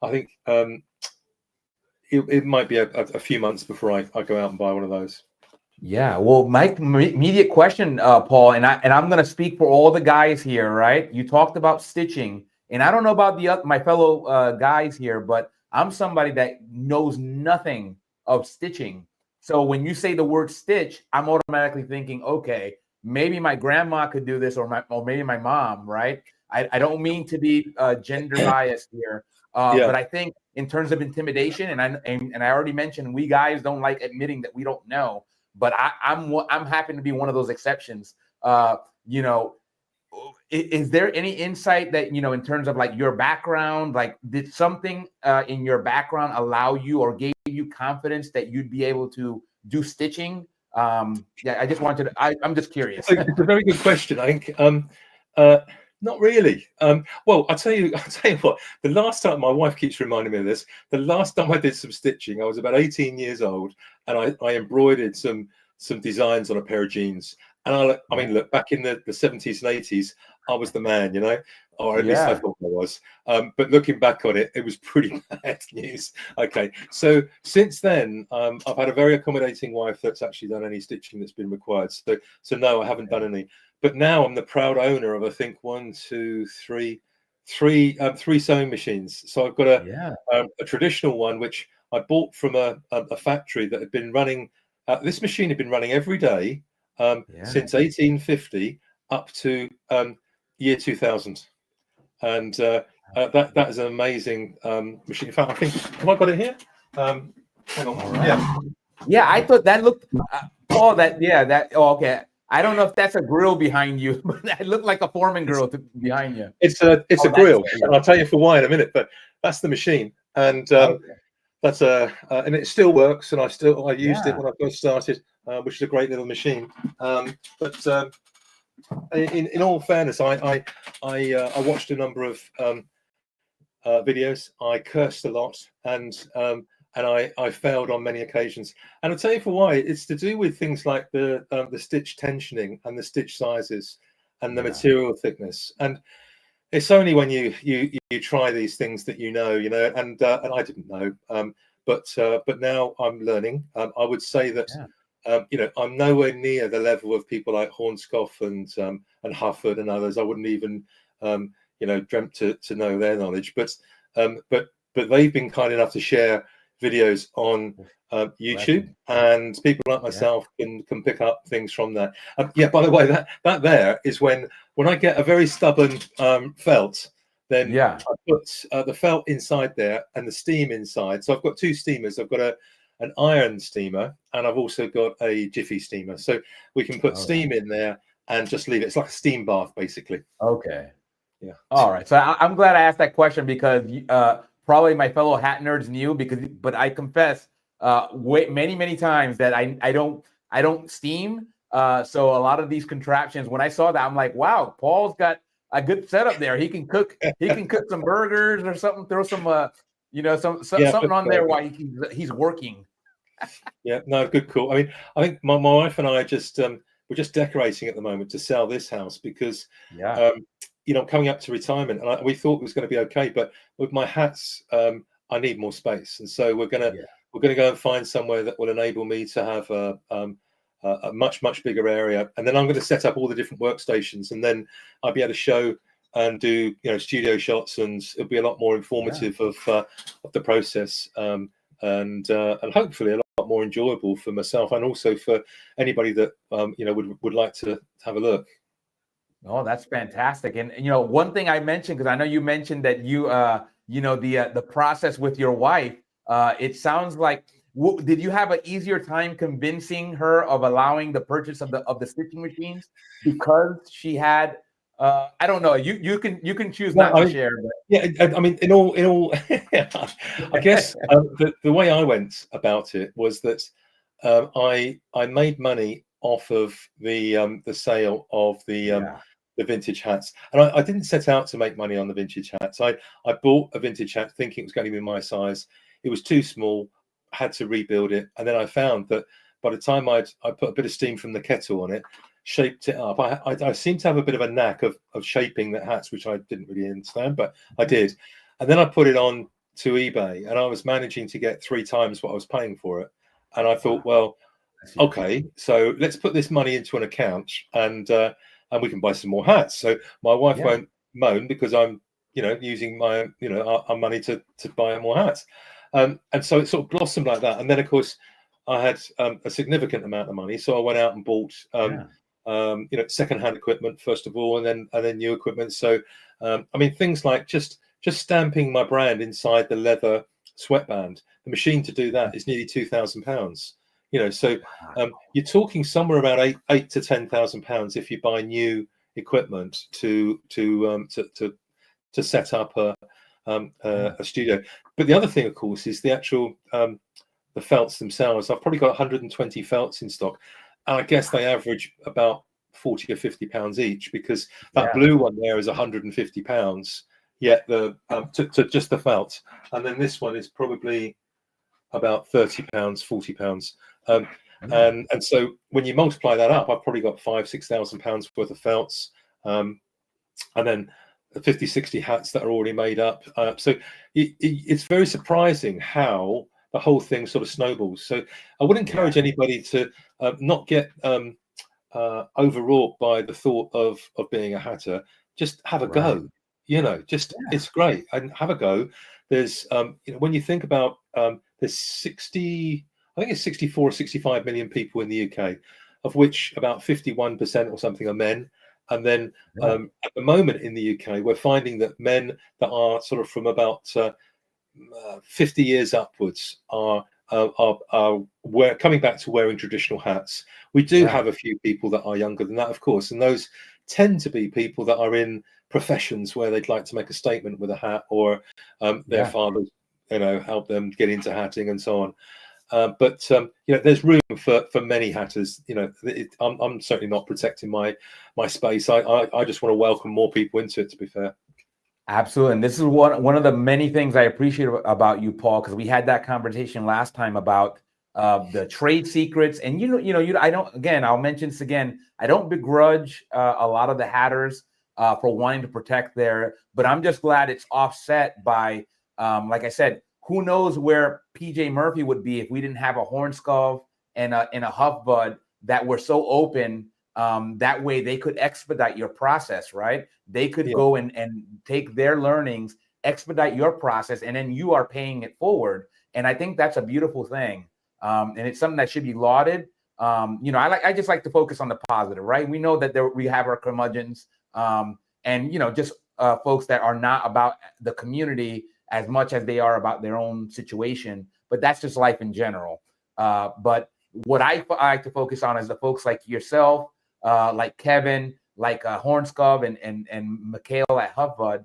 I think it might be a few months before I go out and buy one of those. Yeah, well, my immediate question, Paul, and I'm going to speak for all the guys here, right? You talked about stitching, and I don't know about my fellow guys here, but I'm somebody that knows nothing of stitching. So when you say the word stitch, I'm automatically thinking, okay, maybe my grandma could do this, or maybe my mom, right? I don't mean to be gender biased here, but I think in terms of intimidation, and I already mentioned we guys don't like admitting that we don't know. But I'm happy to be one of those exceptions. Is there any insight that, in terms of like your background, like did something in your background allow you or gave you confidence that you'd be able to do stitching? I just wanted to, I'm just curious. It's a very good question. I think not really. Well, I'll tell you what, the last time, my wife keeps reminding me of this, the last time I did some stitching, I was about 18 years old, and I embroidered some designs on a pair of jeans. And I mean, look, back in the 70s and 80s, I was the man, or at least I thought I was. But looking back on it, it was pretty bad news. Okay, so since then, I've had a very accommodating wife that's actually done any stitching that's been required. So no, I haven't done any. But now I'm the proud owner of, I think, three sewing machines. So I've got a traditional one, which I bought from a factory that had been running. This machine had been running every day since 1850 up to year 2000, and that is an amazing machine. In fact, I think, have I got it here? Hang on. Right. Yeah, I thought that looked, Paul. Oh, okay. I don't know if that's a grill behind you, but it looked like a Foreman grill behind you. It's a grill, and I'll tell you for why in a minute. But that's the machine, and that's and it still works, and I used it when I first started, which is a great little machine. But in all fairness, I watched a number of videos. I cursed a lot, and I failed on many occasions. And I'll tell you for why. It's to do with things like the stitch tensioning and the stitch sizes and the material thickness. And it's only when you try these things that and I didn't know. But now I'm learning. I would say that I'm nowhere near the level of people like Hornscoff and Hufford and others. I wouldn't even dreamt to know their knowledge. But they've been kind enough to share videos on YouTube, and people like myself can pick up things from that. By the way, that there is when I get a very stubborn felt, then I put the felt inside there and the steam inside. So I've got two steamers. I've got an iron steamer, and I've also got a jiffy steamer. So we can put steam in there and just leave it. It's like a steam bath, basically. Okay. Yeah. All right. So I'm glad I asked that question, because probably my fellow hat nerds knew, but I confess many times that I don't steam. So a lot of these contraptions, when I saw that, I'm like, wow, Paul's got a good setup there. He can cook some burgers or something, throw some something on there while he's working. Yeah, no, good call. I think my wife and I are just we're just decorating at the moment to sell this house, because I'm coming up to retirement, and we thought it was going to be okay, but with my hats, I need more space, and so we're gonna go and find somewhere that will enable me to have a much bigger area, and then I'm going to set up all the different workstations, and then I'll be able to show and do studio shots, and it'll be a lot more informative of the process, and hopefully a lot more enjoyable for myself, and also for anybody that would like to have a look. Oh, that's fantastic. And one thing I mentioned, because I know you mentioned that you the process with your wife, it sounds like, did you have an easier time convincing her of allowing the purchase of the stitching machines because she had I don't know. You can choose Well, not to share, yeah, I mean, in all, I guess the way I went about it was that I made money off of the sale of yeah, the vintage hats, and I didn't set out to make money on the vintage hats. I bought a vintage hat thinking it was going to be my size. It was too small. Had to rebuild it, and then I found that by the time I put a bit of steam from the kettle on it, shaped it up. I seem to have a bit of a knack of shaping the hats, which I didn't really understand, but I did. And then I put it on to eBay, and I was managing to get 3 times what I was paying for it. And I thought, well, that's huge. okay, so let's put this money into an account, and we can buy some more hats. So my wife Yeah. won't moan because I'm, using my, our money to buy more hats. And so it sort of blossomed like that. And then, of course, I had a significant amount of money, so I went out and bought, secondhand equipment first of all, and then new equipment. So, I mean, things like just stamping my brand inside the leather sweatband. The machine to do that is nearly £2,000. So you're talking somewhere about eight to £10,000 if you buy new equipment to set up a studio. But the other thing, of course, is the actual the felts themselves. I've probably got 120 felts in stock, and I guess they average about 40 or 50 pounds each, because that blue one there is 150 pounds. Yet the to just the felt, and then this one is probably about 30 pounds, 40 pounds. And so when you multiply that up, I've probably got 5,000-6,000 pounds worth of felts, and then 50, 60 hats that are already made up. So it's very surprising how the whole thing sort of snowballs. So I would encourage anybody to not get overwrought by the thought of being a hatter. Just have a go. It's great, and have a go. There's when you think about there's 60, I think it's 64 or 65 million people in the UK, of which about 51% or something are men. And then at the moment in the UK, we're finding that men that are sort of from about 50 years upwards are coming back to wearing traditional hats. We do have a few people that are younger than that, of course, and those tend to be people that are in professions where they'd like to make a statement with a hat, or their fathers, help them get into hatting and so on. But there's room for many hatters. I'm certainly not protecting my space. I just want to welcome more people into it, to be fair. Absolutely. And this is one of the many things I appreciate about you, Paul, because we had that conversation last time about the trade secrets. And I don't, again, I'll mention this again, I don't begrudge a lot of the hatters for wanting to protect but I'm just glad it's offset by, like I said, who knows where PJ Murphy would be if we didn't have a Hornskull and a Huff Bud that were so open. That way they could expedite your process, right? They could go and take their learnings, expedite your process, and then you are paying it forward. And I think that's a beautiful thing. And it's something that should be lauded. I just like to focus on the positive, right? We know that we have our curmudgeons, and just folks that are not about the community as much as they are about their own situation. But that's just life in general. But what I like to focus on is the folks like yourself, like Kevin, like Hornskull and Mikhail at Huff Bud,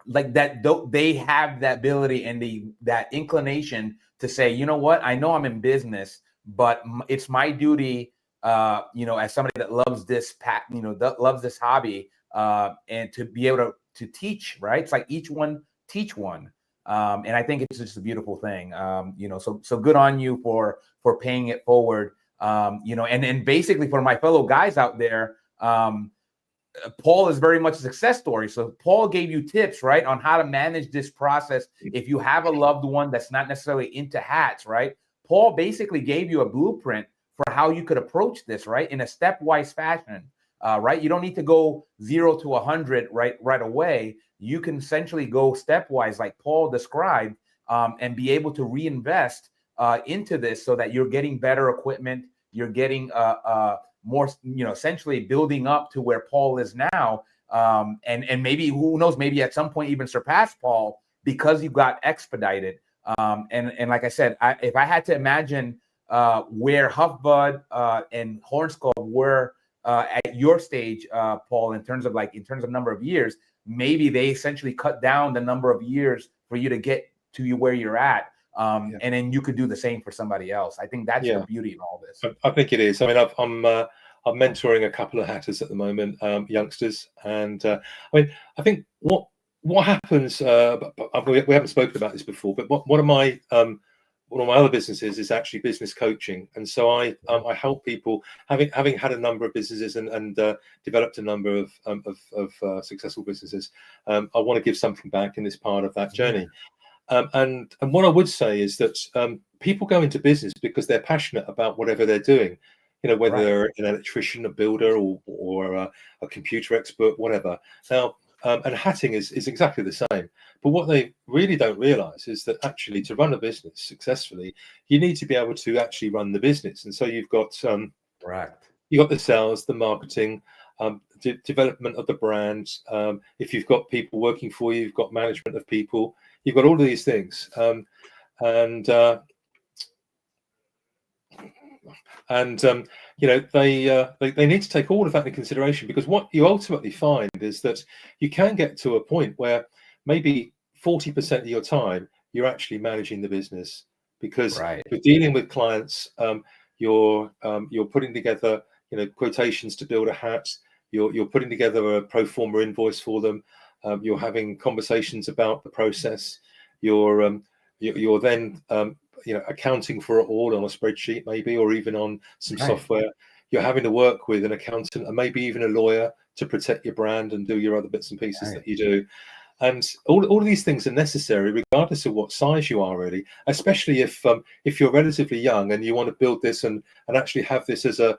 like that. They have that ability and that inclination to say, you know what, I know I'm in business, but it's my duty, as somebody that loves this that loves this hobby, and to be able to teach, right? It's like each one teach one. And I think it's just a beautiful thing. So good on you for paying it forward. And basically for my fellow guys out there, Paul is very much a success story. So Paul gave you tips, right, on how to manage this process. If you have a loved one that's not necessarily into hats, right? Paul basically gave you a blueprint for how you could approach this, right, in a stepwise fashion, right? You don't need to go 0 to 100 right away. You can essentially go stepwise, like Paul described, and be able to reinvest into this so that you're getting better equipment. You're getting more, essentially building up to where Paul is now. And maybe, who knows, maybe at some point even surpass Paul because you got expedited. And like I said, if I had to imagine where Huff Bud and Hornskull were at your stage, Paul, in terms of number of years, maybe they essentially cut down the number of years for you to get to you where you're at. And then you could do the same for somebody else. I think that's the beauty in all this. I think it is. I mean, I'm mentoring a couple of hatters at the moment, youngsters, and I mean, I think what happens. We haven't spoken about this before, but one of my other businesses is actually business coaching, and so I help people having had a number of businesses and developed a number of successful businesses. I want to give something back in this part of that journey. And what I would say is that people go into business because they're passionate about whatever they're doing, whether they're an electrician, a builder, or a computer expert, whatever. Now, and hatting is exactly the same. But what they really don't realize is that actually to run a business successfully, you need to be able to actually run the business. And so you've got you've got the sales, the marketing, development of the brand. If you've got people working for you, you've got management of people. You've got all of these things, they need to take all of that into consideration, because what you ultimately find is that you can get to a point where maybe 40% of your time you're actually managing the business, because you're dealing with clients, you're putting together quotations to build a hat, you're putting together a pro forma invoice for them. You're having conversations about the process. You're then accounting for it all on a spreadsheet, maybe, or even on some software. You're having to work with an accountant and maybe even a lawyer to protect your brand and do your other bits and pieces that you do. And all of these things are necessary, regardless of what size you are, really. Especially if you're relatively young and you want to build this and actually have this as a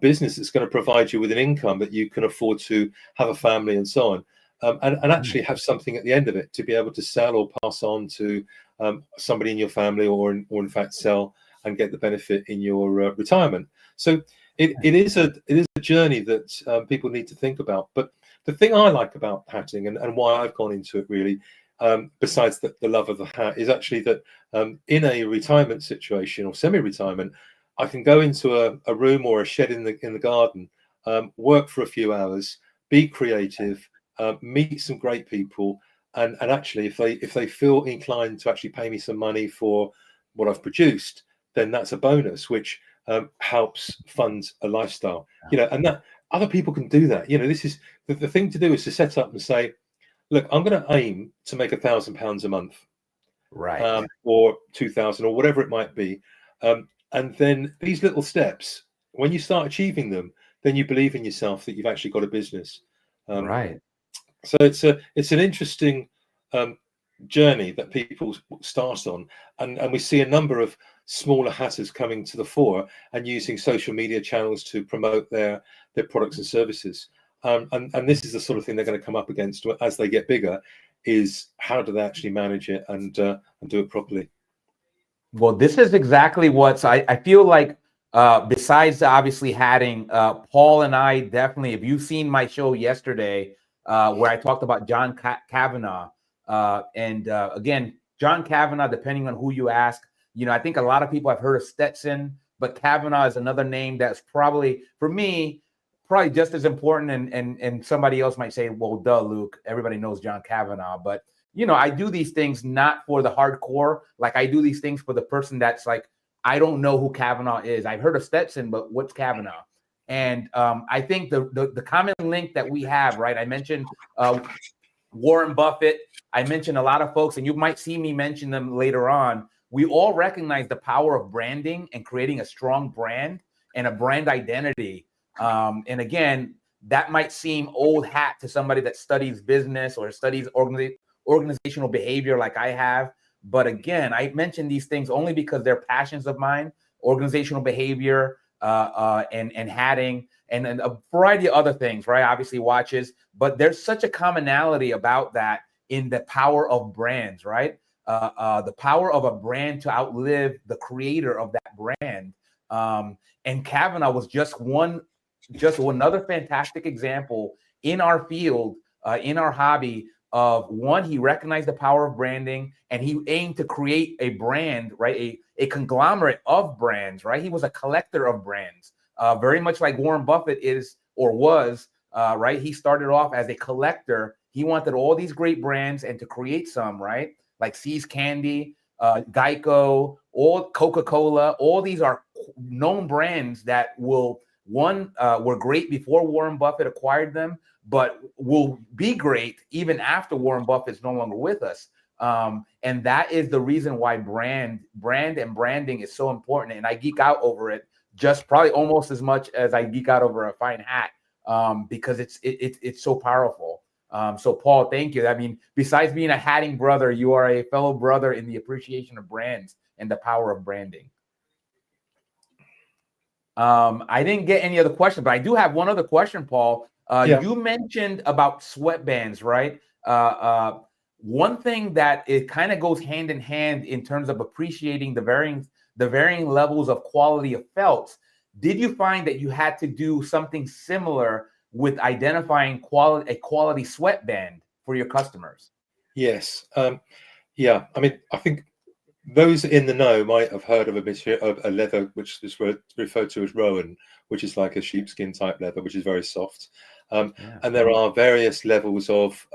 business that's going to provide you with an income that you can afford to have a family and so on. And actually have something at the end of it to be able to sell or pass on to somebody in your family, or in fact sell and get the benefit in your retirement. So it is a journey that people need to think about. But the thing I like about hatting and why I've gone into it really, besides the love of the hat, is actually that in a retirement situation or semi-retirement, I can go into a room or a shed in the garden, work for a few hours, be creative, meet some great people, and actually if they feel inclined to actually pay me some money for what I've produced, then that's a bonus which helps fund a lifestyle. And that other people can do that. This is the thing to do, is to set up and say, look, I'm going to aim to make £1,000 a month, or 2,000, or whatever it might be, and then these little steps, when you start achieving them, then you believe in yourself that you've actually got a business. So it's an interesting journey that people start on, and we see a number of smaller hatters coming to the fore and using social media channels to promote their products and services. And this is the sort of thing they're going to come up against as they get bigger, is how do they actually manage it and do it properly. Well, this is exactly what I feel like. Besides obviously hatting, Paul and I definitely, if you've seen my show yesterday, where I talked about John Kavanaugh, and again, John Kavanaugh, depending on who you ask, I think a lot of people have heard of Stetson, but Kavanaugh is another name that's probably, for me, probably just as important. And somebody else might say, well, duh, Luke, everybody knows John Kavanaugh. But, I do these things not for the hardcore. Like, I do these things for the person that's like, I don't know who Kavanaugh is. I've heard of Stetson, but what's Kavanaugh? And I think the common link that we have, right? I mentioned Warren Buffett. I mentioned a lot of folks, and you might see me mention them later on. We all recognize the power of branding and creating a strong brand and a brand identity. And again, that might seem old hat to somebody that studies business or studies organizational behavior like I have. But again, I mention these things only because they're passions of mine: organizational behavior, and hatting, and a variety of other things, right? Obviously watches, but there's such a commonality about that in the power of brands, right? The power of a brand to outlive the creator of that brand. And Kavanaugh was just another fantastic example in our field, in our hobby, of one, he recognized the power of branding, and he aimed to create a brand, right? A conglomerate of brands, right? He was a collector of brands. very much like Warren Buffett is or was, right? He started off as a collector. He wanted all these great brands and to create some, right? Like See's Candy, Geico, all Coca-Cola, all these are known brands that were great before Warren Buffett acquired them, but will be great even after Warren Buffett's no longer with us. And that is the reason why brand and branding is so important. And I geek out over it just probably almost as much as I geek out over a fine hat, because it's so powerful. So Paul, thank you. I mean, besides being a hatting brother, you are a fellow brother in the appreciation of brands and the power of branding. I didn't get any other questions, but I do have one other question, Paul. You mentioned about sweatbands, right? One thing that it kind of goes hand in hand in terms of appreciating the varying levels of quality of felts. Did you find that you had to do something similar with identifying a quality sweatband for your customers? Yes. Yeah. I mean, I think those in the know might have heard of a leather which is referred to as rowan, which is like a sheepskin type leather, which is very soft. And there are various levels of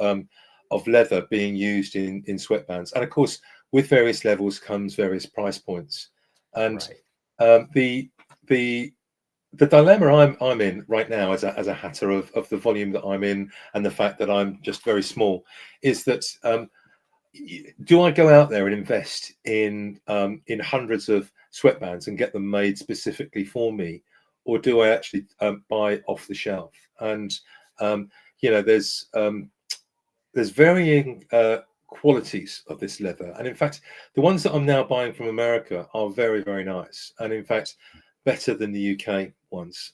leather being used in sweatbands, and of course, with various levels comes various price points. And the dilemma I'm in right now as a hatter of the volume that I'm in, and the fact that I'm just very small, is that do I go out there and invest in hundreds of sweatbands and get them made specifically for me, or do I actually buy off the shelf? And there's varying qualities of this leather, and in fact, the ones that I'm now buying from America are very, very nice, and in fact, better than the UK ones.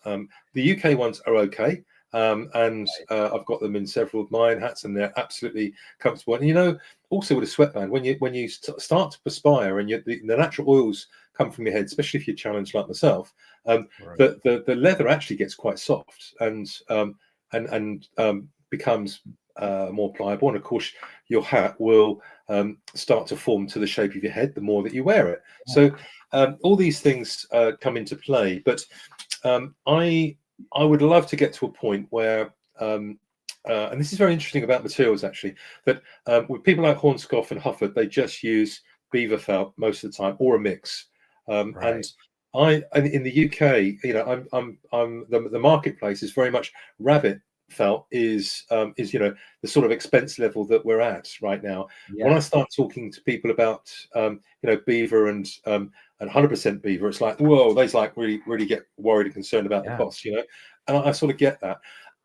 The UK ones are okay. And I've got them in several of mine hats, and they're absolutely comfortable. And also with a sweatband, when you start to perspire and the natural oils come from your head, especially if you're challenged like myself, the leather actually gets quite soft and becomes more pliable. And of course, your hat will start to form to the shape of your head the more that you wear it. So all these things come into play. But I would love to get to a point where, and this is very interesting about materials actually, that with people like Hornscough and Hufford, they just use beaver felt most of the time, or a mix. And in the UK, the marketplace is very much rabbit felt is the sort of expense level that we're at right now. When I start talking to people about beaver and 100% beaver, it's like, whoa, they like really get worried and concerned about the cost, and I sort of get that.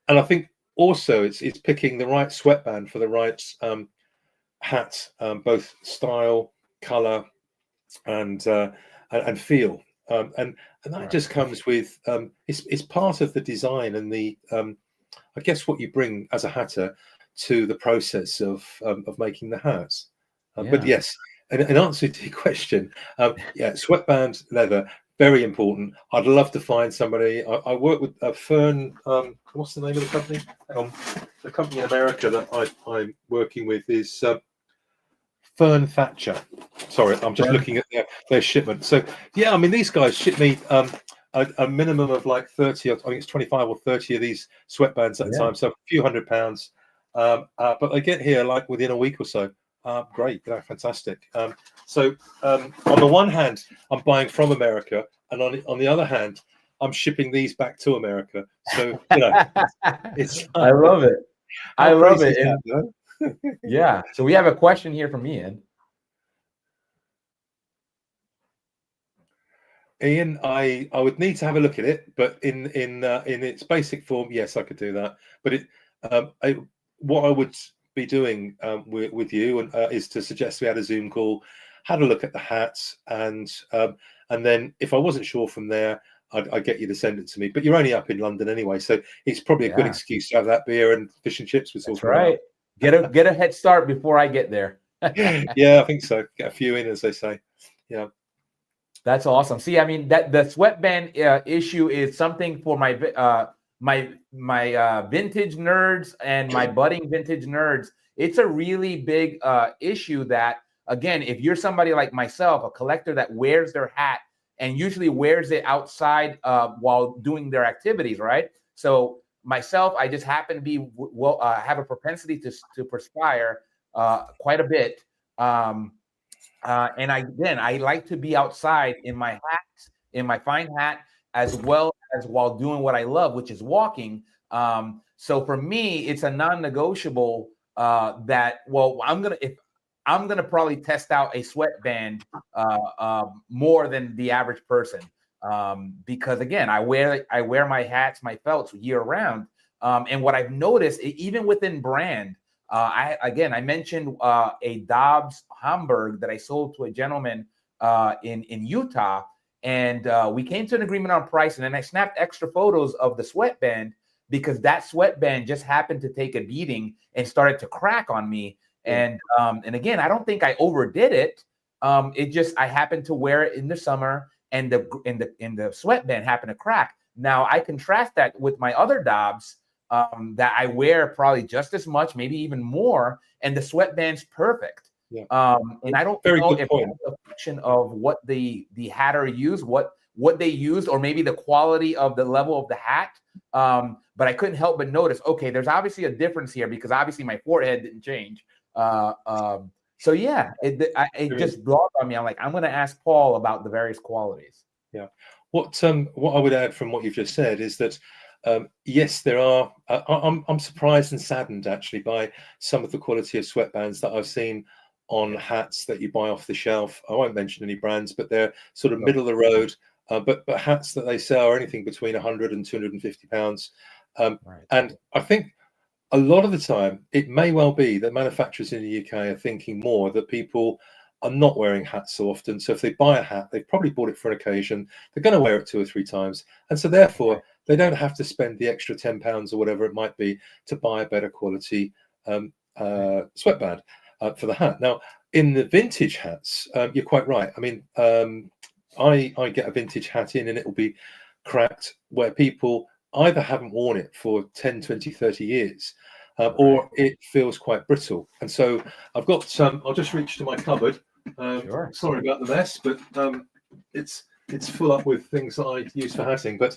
And I think also it's picking the right sweatband for the right hat, both style, color, and feel, and that just comes with it's part of the design and the I guess what you bring as a hatter to the process of making the hats. But yes, in answer to your question, sweatband leather, very important. I'd love to find somebody. I work with Fern. What's the name of the company? The company in America that I'm working with is Fern Thatcher. Sorry, I'm just looking at their shipment. So yeah, I mean, these guys ship me a minimum of like 30, I think it's 25 or 30 of these sweatbands at a time, so a few £100. But they get here like within a week or so. Great, fantastic. So on the one hand, I'm buying from America, and on the other hand, I'm shipping these back to America. So it's I love it. I love it. That, so we have a question here from Ian. Ian, I would need to have a look at it, but in its basic form, yes, I could do that. But what I would be doing with you is to suggest we had a Zoom call, had a look at the hats, and then if I wasn't sure from there, I'd get you to send it to me. But you're only up in London anyway, so it's probably a good excuse to have that beer and fish and chips. That's right. Get a head start before I get there. Yeah, I think so. Get a few in, as they say. Yeah. That's awesome. See, I mean, that the sweatband issue is something for my vintage nerds and my budding vintage nerds. It's a really big issue that, again, if you're somebody like myself, a collector that wears their hat and usually wears it outside while doing their activities, right? So myself, I just happen to be have a propensity to perspire quite a bit. And I like to be outside in my hat, in my fine hat, as well as while doing what I love, which is walking. So for me, it's a non-negotiable that, well, I'm gonna probably test out a sweatband more than the average person, because again, I wear my hats, my felts year round. And what I've noticed, even within brand, I mentioned a Dobbs Hamburg that I sold to a gentleman in Utah, and we came to an agreement on price. And then I snapped extra photos of the sweatband because that sweatband just happened to take a beating and started to crack on me. And again, I don't think I overdid it. It just, I happened to wear it in the summer, and the sweatband happened to crack. Now I contrast that with my other Dobbs that I wear probably just as much, maybe even more, and the sweatband's perfect. Yeah. And I don't Very know good if point. that's a function of what the hatter used, what they used, or maybe the quality of the level of the hat. But I couldn't help but notice, okay, there's obviously a difference here, because obviously my forehead didn't change. So yeah, it just dawned on me. I'm like, I'm going to ask Paul about the various qualities. Yeah. What I would add from what you've just said is that yes, there are. I'm surprised and saddened actually by some of the quality of sweatbands that I've seen on hats that you buy off the shelf. I won't mention any brands, but they're sort of middle of the road. But hats that they sell are anything between 100 and 250 pounds. And I think a lot of the time it may well be that manufacturers in the UK are thinking more that people are not wearing hats so often. So if they buy a hat, they've probably bought it for an occasion. They're going to wear it 2 or 3 times. And so therefore, they don't have to spend the extra £10 or whatever it might be to buy a better quality sweatband for the hat. Now, in the vintage hats, you're quite right. I mean, I get a vintage hat in and it will be cracked where people either haven't worn it for 10, 20, 30 years, or it feels quite brittle. And so I've got, I'll just reach to my cupboard. Sorry about the mess, but it's full up with things that I use for hatting. But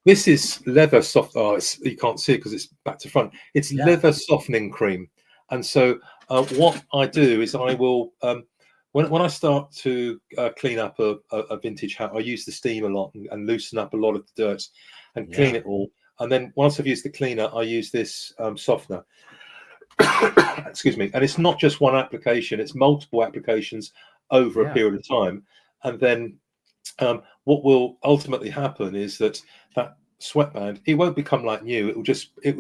this is leather soft. Oh, you can't see it because it's back to front. It's leather softening cream. And so what I do is I will, when I start to clean up a vintage hat, I use the steam a lot and loosen up a lot of the dirt and clean it all. And then once I've used the cleaner, I use this softener. Excuse me. And it's not just one application, it's multiple applications over a period of time. And then what will ultimately happen is that sweatband, it won't become like new. It will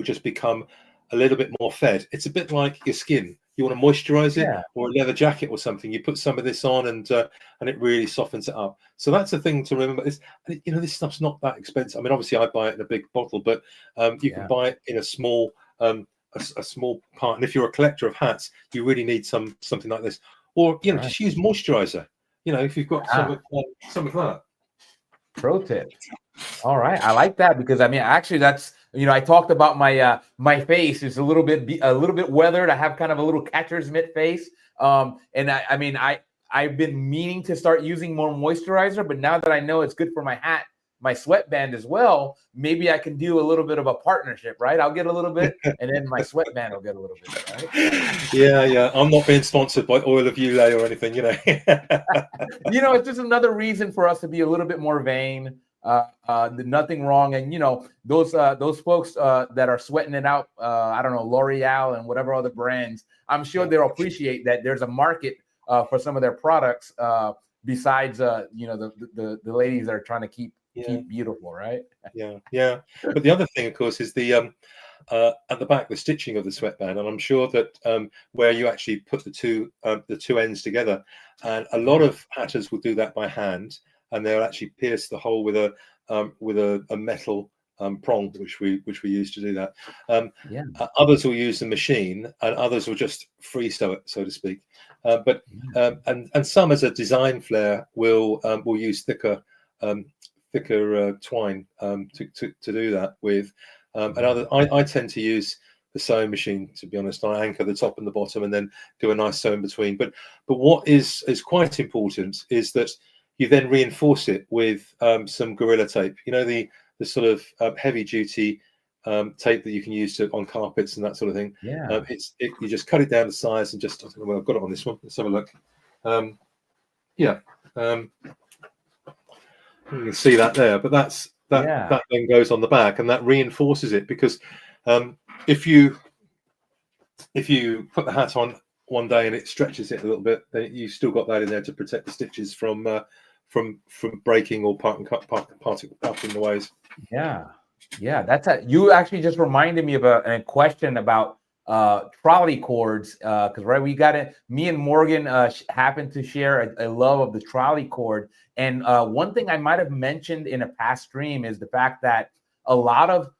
just become a little bit more fed. It's a bit like your skin. You want to moisturize it, or a leather jacket or something. You put some of this on, and it really softens it up. So that's a thing to remember. This stuff's not that expensive. I mean, obviously, I buy it in a big bottle, but you can buy it in a small a small part. And if you're a collector of hats, you really need something like this, or just use moisturizer. If you've got some of that. Pro tip. All right, I like that, because I mean, actually, that's I talked about my my face is a little bit weathered. I have kind of a little catcher's mitt face, and I've been meaning to start using more moisturizer, but now that I know it's good for my hat, my sweatband as well, maybe I can do a little bit of a partnership, right? I'll get a little bit, and then my sweatband will get a little bit, right? Yeah. I'm not being sponsored by Oil of Ulay or anything, It's just another reason for us to be a little bit more vain. Nothing wrong, and those folks that are sweating it out, I don't know, L'Oreal and whatever other brands, I'm sure they'll appreciate that there's a market for some of their products besides the ladies that are trying to keep beautiful, right? Yeah. But the other thing, of course, is the at the back, the stitching of the sweatband, and I'm sure that where you actually put the two ends together, and a lot of hatters will do that by hand, and they'll actually pierce the hole with a metal prong, which we use to do that. Others will use the machine, and others will just free sew it, so to speak. And some, as a design flair, will use thicker twine to do that with. And I tend to use the sewing machine, to be honest. I anchor the top and the bottom, and then do a nice sew in between. But what is quite important is that you then reinforce it with some Gorilla tape. You know, the sort of heavy duty tape that you can use on carpets and that sort of thing. Yeah. You just cut it down to size and just, I don't know, well, I've got it on this one. Let's have a look. Yeah. You can see that there, but that then goes on the back, and that reinforces it, because if you put the hat on one day and it stretches it a little bit, then you've still got that in there to protect the stitches from breaking or parting the ways. Yeah, you actually just reminded me of a question about trolley cords, because we got it. Me and Morgan happen to share a love of the trolley cord. And one thing I might have mentioned in a past stream is the fact that a lot of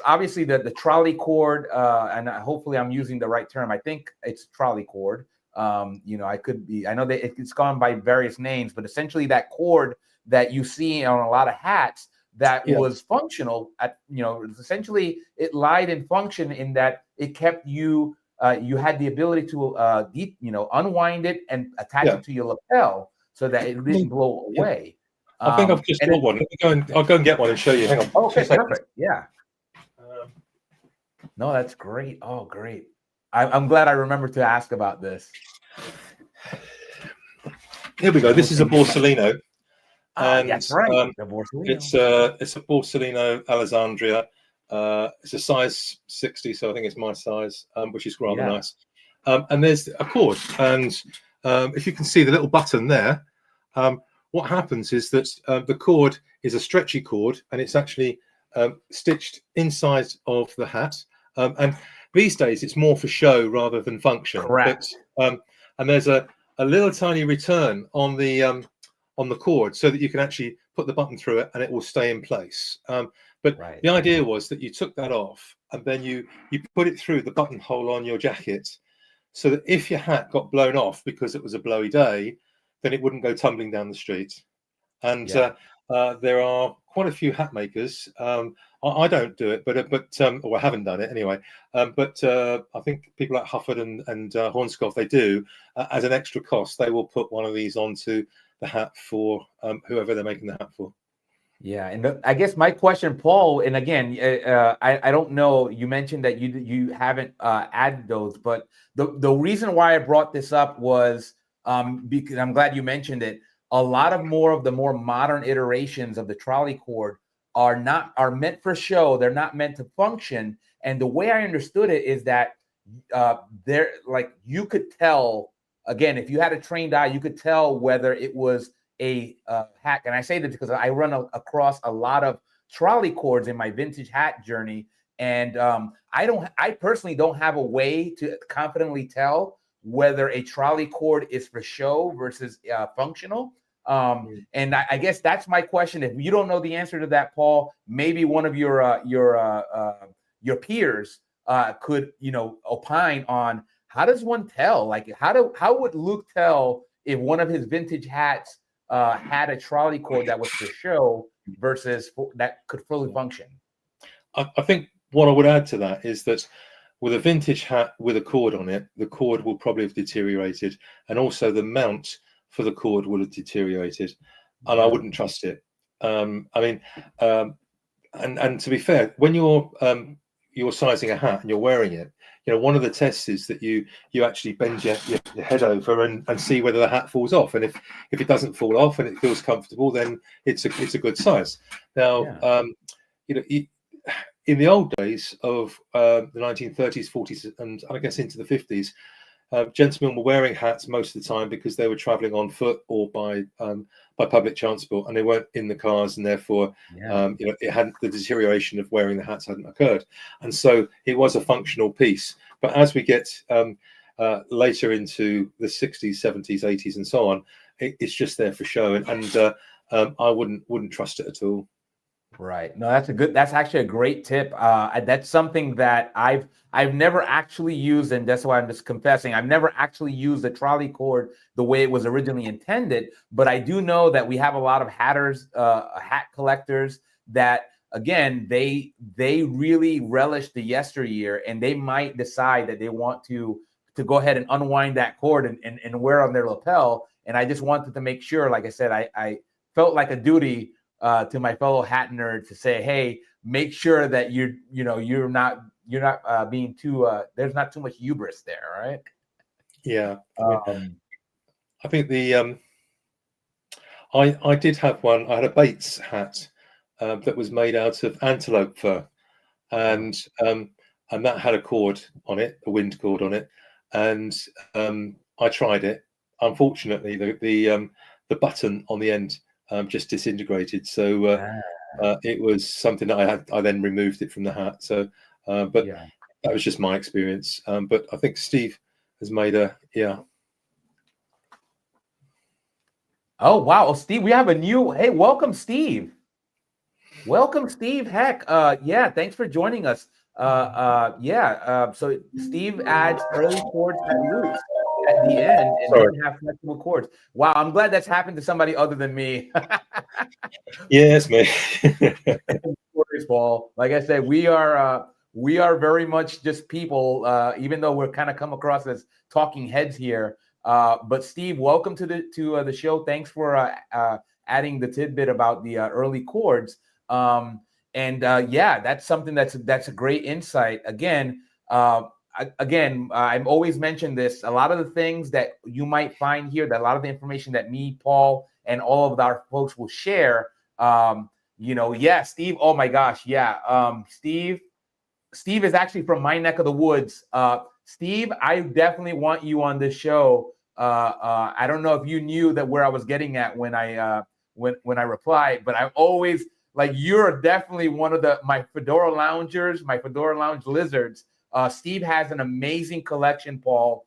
obviously the trolley cord, and hopefully I'm using the right term. I think it's trolley cord. I could be. I know that it's gone by various names, but essentially that cord that you see on a lot of hats that was functional essentially it lied in function in that it kept you. You had the ability to unwind it and attach it to your lapel, so that it didn't blow away. I think I've just got one. I'll go and get one and show you. Hang on. Okay, perfect. Yeah. No, that's great. Oh, great. I'm glad I remembered to ask about this. Here we go. This is a Borsellino. And that's right. It's a Borsellino Alessandria. It's a size 60, so I think it's my size, which is rather nice. And there's a cord, and if you can see the little button there, what happens is that the cord is a stretchy cord, and it's actually stitched inside of the hat. And these days, it's more for show rather than function. Correct. But, and there's a little tiny return on the cord, so that you can actually put the button through it and it will stay in place. But the idea was that you took that off and then you put it through the buttonhole on your jacket, so that if your hat got blown off because it was a blowy day, then it wouldn't go tumbling down the street. And there are quite a few hat makers. I don't do it, but or I haven't done it anyway. But I think people like Hufford and Hornscoff, they do. As an extra cost, they will put one of these onto the hat for whoever they're making the hat for. Yeah, and I guess my question, Paul, and again, I don't know. You mentioned that you haven't added those, but the reason why I brought this up was because I'm glad you mentioned it. A lot of the more modern iterations of the trolley cord are meant for show. They're not meant to function. And the way I understood it is that you could tell, again, if you had a trained eye, you could tell whether it was a hat. And I say this because I run across a lot of trolley cords in my vintage hat journey. And I personally don't have a way to confidently tell whether a trolley cord is for show versus functional. And I guess that's my question. If you don't know the answer to that, Paul, maybe one of your peers could opine on how does one tell? Like how would Luke tell if one of his vintage hats had a trolley cord that was for show versus that could fully function? I think what I would add to that is that with a vintage hat with a cord on it, the cord will probably have deteriorated, and also the mount for the cord will have deteriorated, and I wouldn't trust it. And to be fair, when you're sizing a hat and you're wearing it, one of the tests is that you actually bend your head over and see whether the hat falls off, and if it doesn't fall off and it feels comfortable, then it's a good size. Now, in the old days of the 1930s, 40s, and I guess into the 50s, gentlemen were wearing hats most of the time because they were traveling on foot or by public transport, and they weren't in the cars, and therefore it hadn't, the deterioration of wearing the hats hadn't occurred, and so it was a functional piece. But as we get later into the 60s, 70s, 80s, and so on, it's just there for show, and I wouldn't trust it at all. Right. No, that's actually a great tip. That's something that I've never actually used, and that's why I'm just confessing. I've never actually used the trolley cord the way it was originally intended, but I do know that we have a lot of hatters, hat collectors that, again, they really relish the yesteryear, and they might decide that they want to go ahead and unwind that cord and wear on their lapel. And I just wanted to make sure, like I said, felt like a duty to my fellow hat nerds to say, hey, make sure that you're not being too there's not too much hubris there, right? Yeah. I think I did have one. I had a Bates hat that was made out of antelope fur, and that had a cord on it, a wind cord on it, and I tried it. Unfortunately, the button on the end just disintegrated. So it was something that I then removed it from the hat. So, but that was just my experience. But I think Steve has made Oh wow, Steve, we have a new. Hey, welcome, Steve. Welcome, Steve. Heck, yeah, thanks for joining us. So Steve adds early chords that loops at the end and then have flexible chords. Wow, I'm glad that's happened to somebody other than me. Yeah, it's me. Paul. Like I said, we are very much just people, even though we're kind of come across as talking heads here. But Steve, welcome to the show. Thanks for adding the tidbit about the early chords. That's something that's a great insight. Again, I've always mentioned this. A lot of the things that you might find here, that a lot of the information that me, Paul, and all of our folks will share. Steve. Oh my gosh, yeah. Steve is actually from my neck of the woods. Steve, I definitely want you on this show. I don't know if you knew that where I was getting at when I replied, but I'm always like, you're definitely one of my Fedora loungers, my Fedora lounge lizards. Steve has an amazing collection, Paul.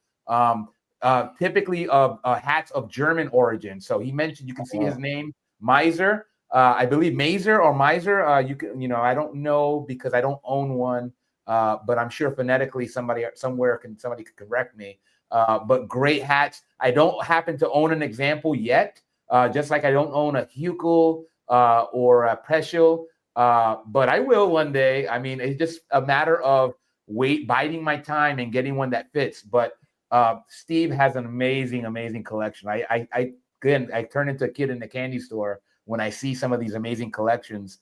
Typically of hats of German origin. So he mentioned, you can see his name, Miser. I believe Mazer or Miser. I don't know because I don't own one, but I'm sure phonetically somebody could correct me. But great hats. I don't happen to own an example yet, just like I don't own a Hukel or a Peschel, but I will one day. I mean, it's just a matter of biding my time and getting one that fits. But Steve has an amazing collection. I turn into a kid in the candy store when I see some of these amazing collections.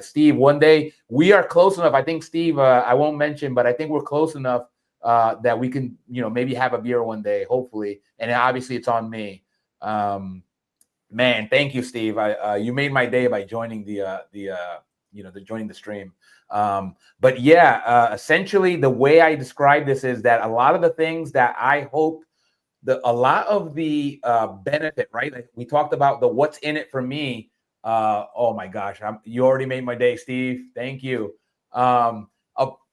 Steve, one day we are close enough. I think, Steve, I won't mention, but I think we're close enough that we can, maybe have a beer one day, hopefully. And obviously it's on me. Man, thank you, Steve. You made my day by joining joining the stream. Essentially the way I describe this is that a lot of the things that I hope a lot of the benefit, right? Like we talked about the what's in it for me. Oh my gosh, you already made my day, Steve. Thank you. A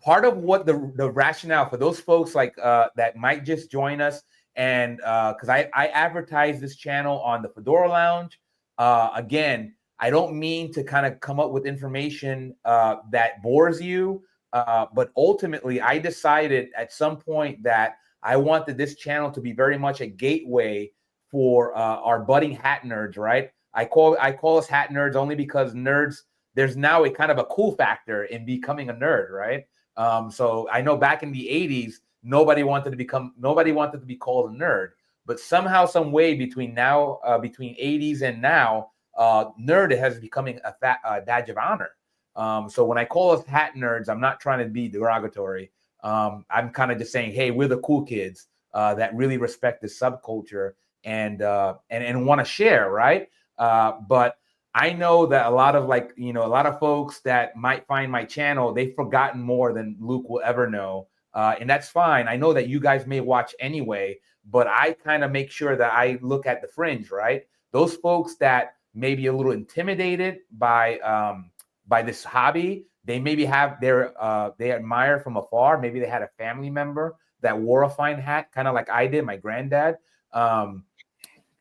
part of what the rationale for those folks like that might just join us, and because I advertise this channel on the Fedora Lounge. Again, I don't mean to kind of come up with information that bores you, but ultimately I decided at some point that I wanted this channel to be very much a gateway for our budding hat nerds, right? I call us hat nerds only because nerds, there's now a kind of a cool factor in becoming a nerd, right? So I know back in the 80s, nobody wanted to be called a nerd, but somehow, some way between 80s and now, nerd has becoming a badge of honor. So when I call us hat nerds, I'm not trying to be derogatory. I'm kind of just saying, hey, we're the cool kids that really respect this subculture and want to share, right? But I know that a lot of folks that might find my channel, they've forgotten more than Luke will ever know. And that's fine. I know that you guys may watch anyway, but I kind of make sure that I look at the fringe, right? Those folks that may be a little intimidated by this hobby, they maybe have they admire from afar. Maybe they had a family member that wore a fine hat, kind of like I did, my granddad, and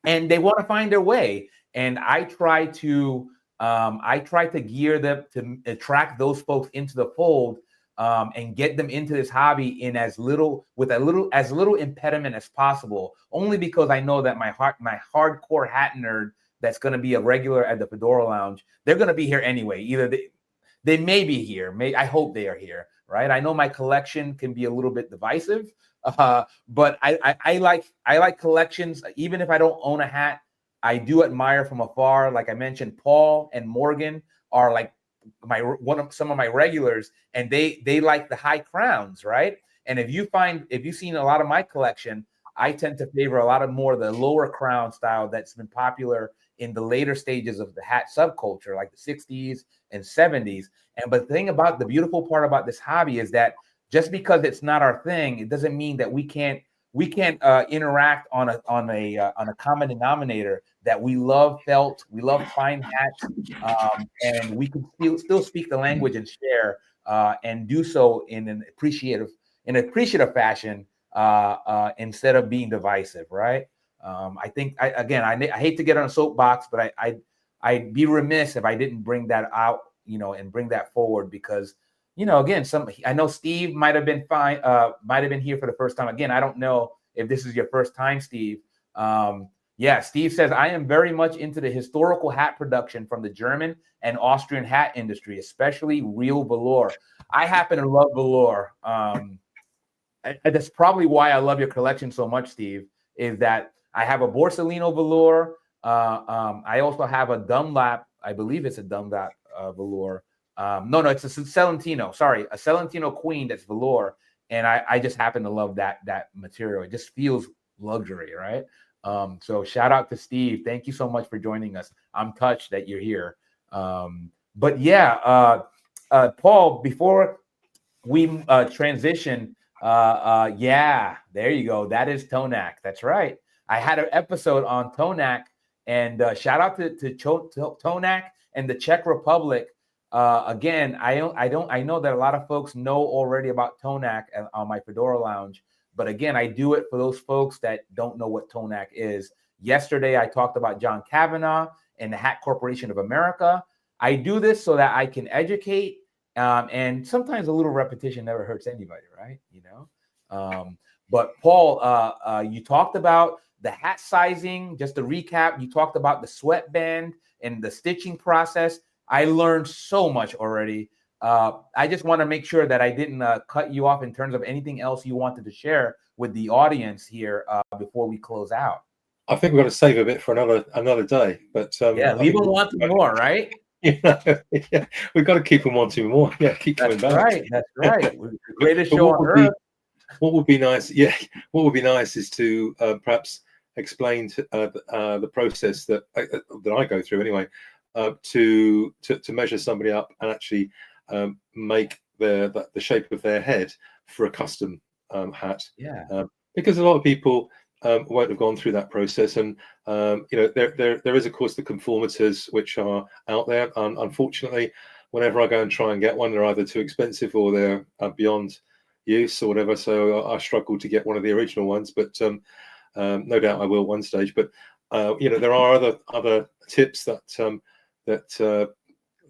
they want to find their way. And I try to gear them to attract those folks into the fold and get them into this hobby in as little impediment as possible. Only because I know that my hardcore hat nerd that's going to be a regular at the Fedora Lounge, they're going to be here anyway. Either they may be here. I hope they are here, right? I know my collection can be a little bit divisive, but I like collections. Even if I don't own a hat, I do admire from afar. Like I mentioned, Paul and Morgan are like some of my regulars, and they like the high crowns, right? And if you've seen a lot of my collection, I tend to favor a lot of more the lower crown style that's been popular in the later stages of the hat subculture, like the 60s and 70s. But the beautiful part about this hobby is that just because it's not our thing, it doesn't mean that we can't interact on a common denominator, that we love felt, we love fine hats, and we can still speak the language and share, and do so in an appreciative fashion, instead of being divisive, right? I think I hate to get on a soapbox, but I'd be remiss if I didn't bring that out, and bring that forward, because again, I know Steve might have been here for the first time. Again, I don't know if this is your first time, Steve. Yeah, Steve says, I am very much into the historical hat production from the German and Austrian hat industry, especially real velour. I happen to love velour. That's probably why I love your collection so much, Steve, is that I have a Borsalino velour. I also have a Dunlap, I believe it's a Dunlap velour. No, it's a Celentino. Sorry, a Celentino Queen that's velour, and I just happen to love that material. It just feels luxury, right? So shout out to Steve. Thank you so much for joining us. I'm touched that you're here. But yeah, Paul, before we transition, yeah, there you go. That is Tonak. That's right. I had an episode on Tonak, and shout out to Tonak and the Czech Republic. Again, I know that a lot of folks know already about Tonak on my Fedora Lounge, but again, I do it for those folks that don't know what Tonak is. Yesterday, I talked about John Kavanagh and the Hat Corporation of America. I do this so that I can educate, and sometimes a little repetition never hurts anybody, right? But Paul, you talked about the hat sizing. Just to recap, you talked about the sweatband and the stitching process. I learned so much already. I just want to make sure that I didn't cut you off in terms of anything else you wanted to share with the audience here before we close out. I think we've got to save a bit for another day. But yeah, leave them wanting more, right? Yeah, we've got to keep them wanting more. Yeah, keep coming back. Right, that's right. The greatest show on earth. What would be nice? Yeah, what would be nice is to perhaps explain the process that I go through anyway, to measure somebody up and actually make the shape of their head for a custom hat. Yeah. Because a lot of people won't have gone through that process, and there is of course the conformators which are out there. Unfortunately, whenever I go and try and get one, they're either too expensive or they're beyond use or whatever. So I struggle to get one of the original ones, but no doubt I will at one stage. But there are other tips that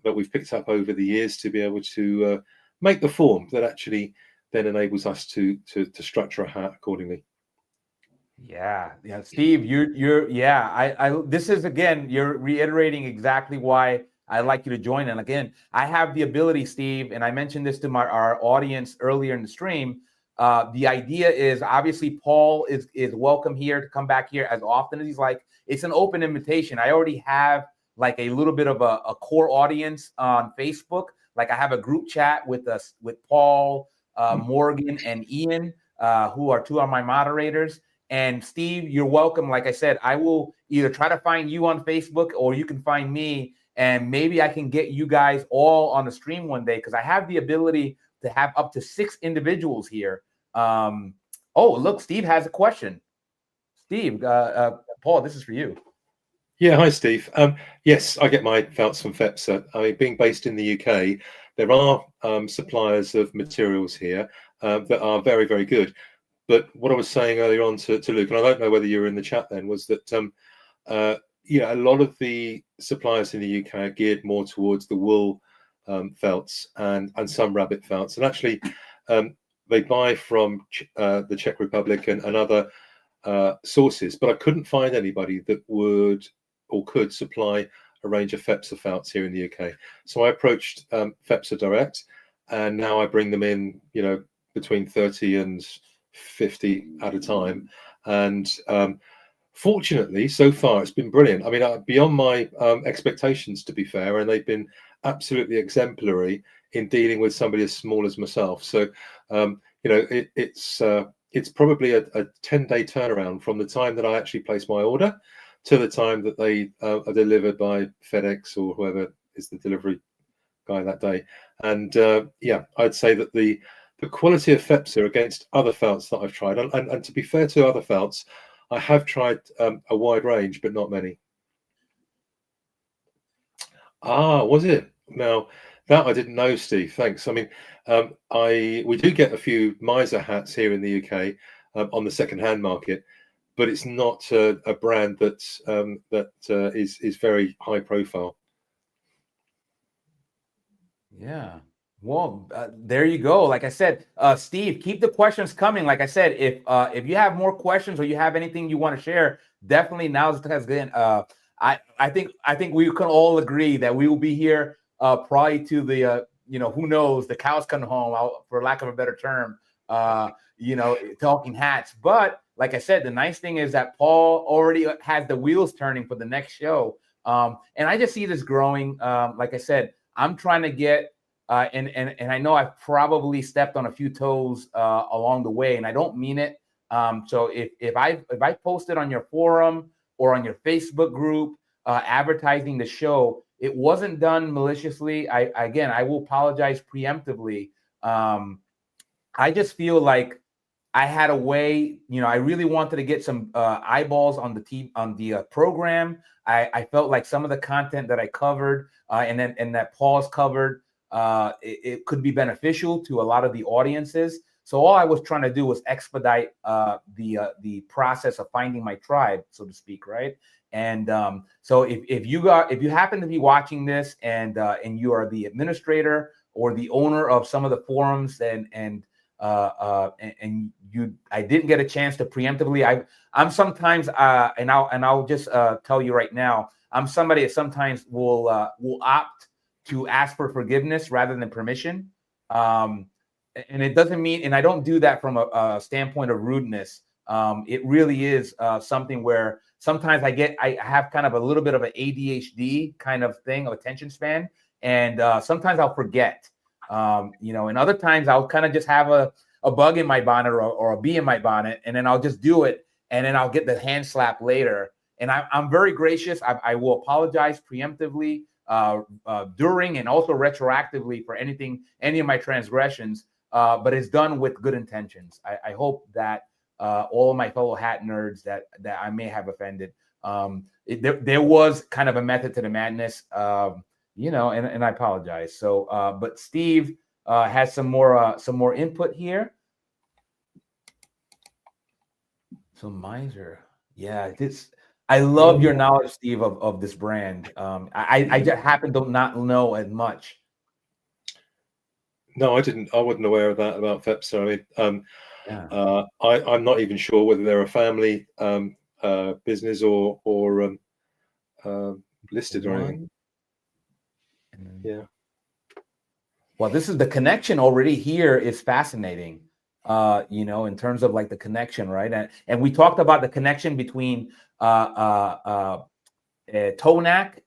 we've picked up over the years to be able to make the form that actually then enables us to structure a hat accordingly. Yeah, Steve, this is, again, you're reiterating exactly why I'd like you to join. And again, I have the ability, Steve, and I mentioned this to our audience earlier in the stream. The idea is, obviously Paul is welcome here to come back here as often as he's like. It's an open invitation. I already have like a little bit of a core audience on Facebook. Like I have a group chat with Paul, Morgan, and Ian, who are two of my moderators. And Steve, you're welcome. Like I said, I will either try to find you on Facebook or you can find me, and maybe I can get you guys all on the stream one day, because I have the ability to have up to 6 individuals here. Oh, look, Steve has a question. Steve, Paul, this is for you. Yeah, hi, Steve. Yes, I get my felts from FEPSA. I mean, being based in the UK, there are suppliers of materials here that are very, very good. But what I was saying earlier on to Luke, and I don't know whether you were in the chat then, was that a lot of the suppliers in the UK are geared more towards the wool felts and some rabbit felts, and actually they buy from the Czech Republic and other sources. But I couldn't find anybody that would or could supply a range of FEPSA felts here in the UK. So I approached FEPSA direct, and now I bring them in, between 30 and 50 at a time, and Fortunately, so far it's been brilliant. I mean, beyond my expectations, to be fair, and they've been absolutely exemplary in dealing with somebody as small as myself. So, it's probably a 10-day turnaround from the time that I actually place my order to the time that they are delivered by FedEx or whoever is the delivery guy that day. And yeah, I'd say that the quality of FEPSA against other felts that I've tried, and to be fair to other felts, I have tried a wide range, but not many. Ah, was it? Now that I didn't know, Steve. Thanks. I mean, we do get a few miser hats here in the UK on the second-hand market, but it's not a brand that's is very high profile. Yeah. Well, there you go. Like I said, Steve, keep the questions coming. Like I said, if you have more questions or you have anything you want to share, definitely now's the time. Again, I think we can all agree that we will be here probably to the who knows, the cows come home, for lack of a better term. Talking hats. But like I said, the nice thing is that Paul already has the wheels turning for the next show, and I just see this growing. Like I said, I'm trying to get, and I know I've probably stepped on a few toes along the way, and I don't mean it. So if I posted on your forum or on your Facebook group advertising the show, it wasn't done maliciously. I will apologize preemptively. I just feel like I had a way, I really wanted to get some eyeballs on the program. I felt like some of the content that I covered and that Paul's covered, it could be beneficial to a lot of the audiences. So all I was trying to do was expedite the process of finding my tribe, so to speak, right? And so if you happen to be watching this and you are the administrator or the owner of some of the forums and I didn't get a chance to preemptively. I'm sometimes and I'll just tell you right now, I'm somebody that sometimes will opt to ask for forgiveness rather than permission. And it doesn't mean, and I don't do that from a standpoint of rudeness. It really is something where sometimes I have kind of a little bit of an ADHD kind of thing of attention span, and sometimes I'll forget. And other times I'll kind of just have a bug in my bonnet or a bee in my bonnet, and then I'll just do it, and then I'll get the hand slap later. And I'm very gracious. I will apologize preemptively, during, and also retroactively for any of my transgressions. But it's done with good intentions. I hope that all of my fellow hat nerds that I may have offended, there was kind of a method to the madness. And I apologize. So, but Steve has some more input here. So miser, yeah, I love your knowledge, Steve, of this brand. I just happen to not know as much. No, I didn't. I wasn't aware of that about FEPSA. I mean, I'm not even sure whether they're a family business or listed or anything. Yeah. Well, this is the connection already here is fascinating. In terms of like the connection, right? And we talked about the connection between Tonac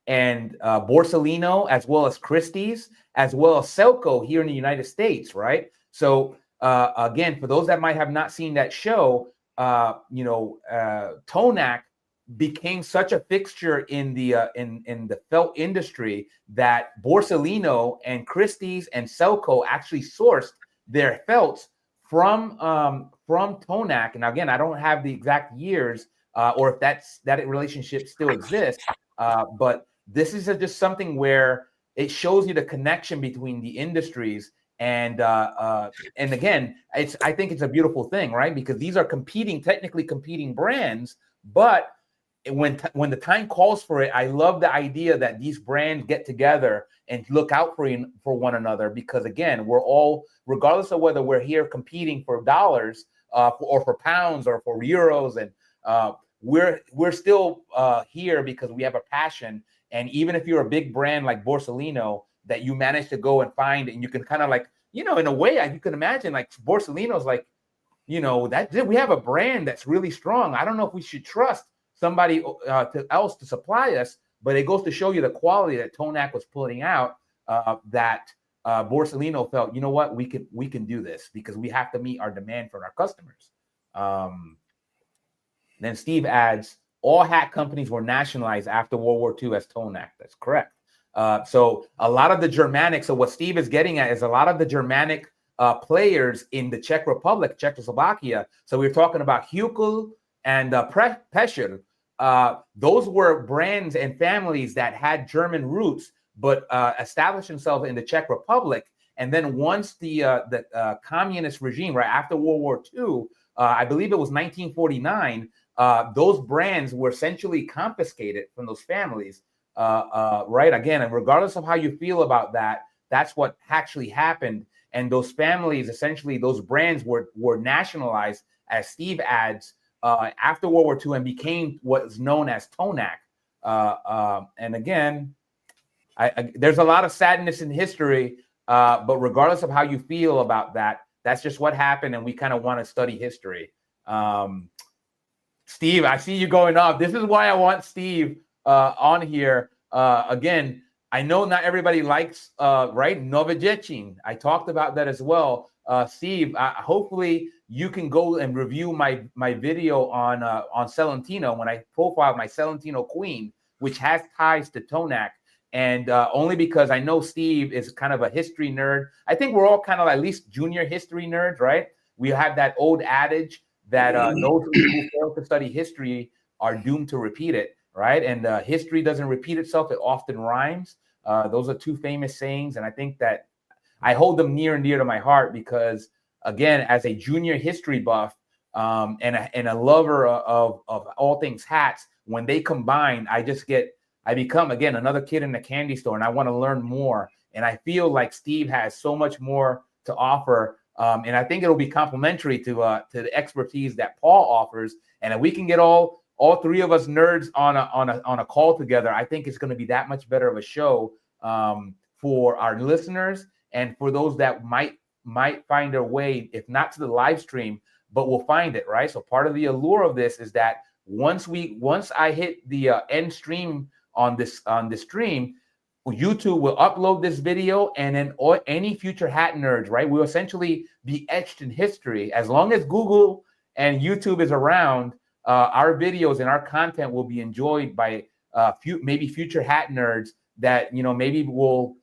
and Borsalino, as well as Christie's, as well as Selco here in the United States, right? So again, for those that might have not seen that show, Tonac became such a fixture in the felt industry that Borsalino and Christie's and Selco actually sourced their felts from Tonac. And again, I don't have the exact years or if that relationship still exists, but this is just something where it shows you the connection between the industries. And again, I think it's a beautiful thing, right? Because these are technically competing brands, but when the time calls for it, I love the idea that these brands get together and look out for one another, because again, we're all, regardless of whether we're here competing for dollars or for pounds or for euros, and we're still here because we have a passion. And even if you're a big brand like Borsalino that you manage to go and find, and you can kind of like, in a way, you can imagine like Borsalino's like, that we have a brand that's really strong. I don't know if we should trust somebody else to supply us. But it goes to show you the quality that Tonak was putting out, that Borsellino felt, you know what, we can do this because we have to meet our demand from our customers. Then Steve adds, all hat companies were nationalized after World War II as Tonak. That's correct. So a lot of the Germanic, so what Steve is getting at is a lot of the Germanic players in the Czech Republic, Czechoslovakia. So we're talking about Hukel and Pescher. Those were brands and families that had German roots, but established themselves in the Czech Republic. And then once the communist regime, right after World War II, I believe it was 1949, those brands were essentially confiscated from those families, right? Again, and regardless of how you feel about that, that's what actually happened. And those families, essentially, those brands were nationalized, as Steve adds, after World War II and became what is known as Tonak. And again, there's a lot of sadness in history, but regardless of how you feel about that, that's just what happened, and we kind of want to study history. Steve, I see you going off. This is why I want Steve on here. Again, I know not everybody likes, right, Novodevichin. I talked about that as well. Steve, hopefully you can go and review my video on Celentino when I profiled my Celentino Queen, which has ties to Tonak. And only because I know Steve is kind of a history nerd. I think we're all kind of at least junior history nerds, right? We have that old adage that those who fail to study history are doomed to repeat it, right? And history doesn't repeat itself, it often rhymes. Those are two famous sayings, and I think that I hold them near and dear to my heart because, again, as a junior history buff and a lover of all things hats, when they combine, I become, again, another kid in the candy store, and I want to learn more. And I feel like Steve has so much more to offer, and I think it'll be complementary to the expertise that Paul offers. And if we can get all three of us nerds on a call together, I think it's going to be that much better of a show for our listeners and for those that might find their way, if not to the live stream, but will find it, right? So part of the allure of this is that once I hit the end stream on this stream, YouTube will upload this video, and then any future hat nerds, right, will essentially be etched in history. As long as Google and YouTube is around, our videos and our content will be enjoyed by maybe future hat nerds that, you know, maybe will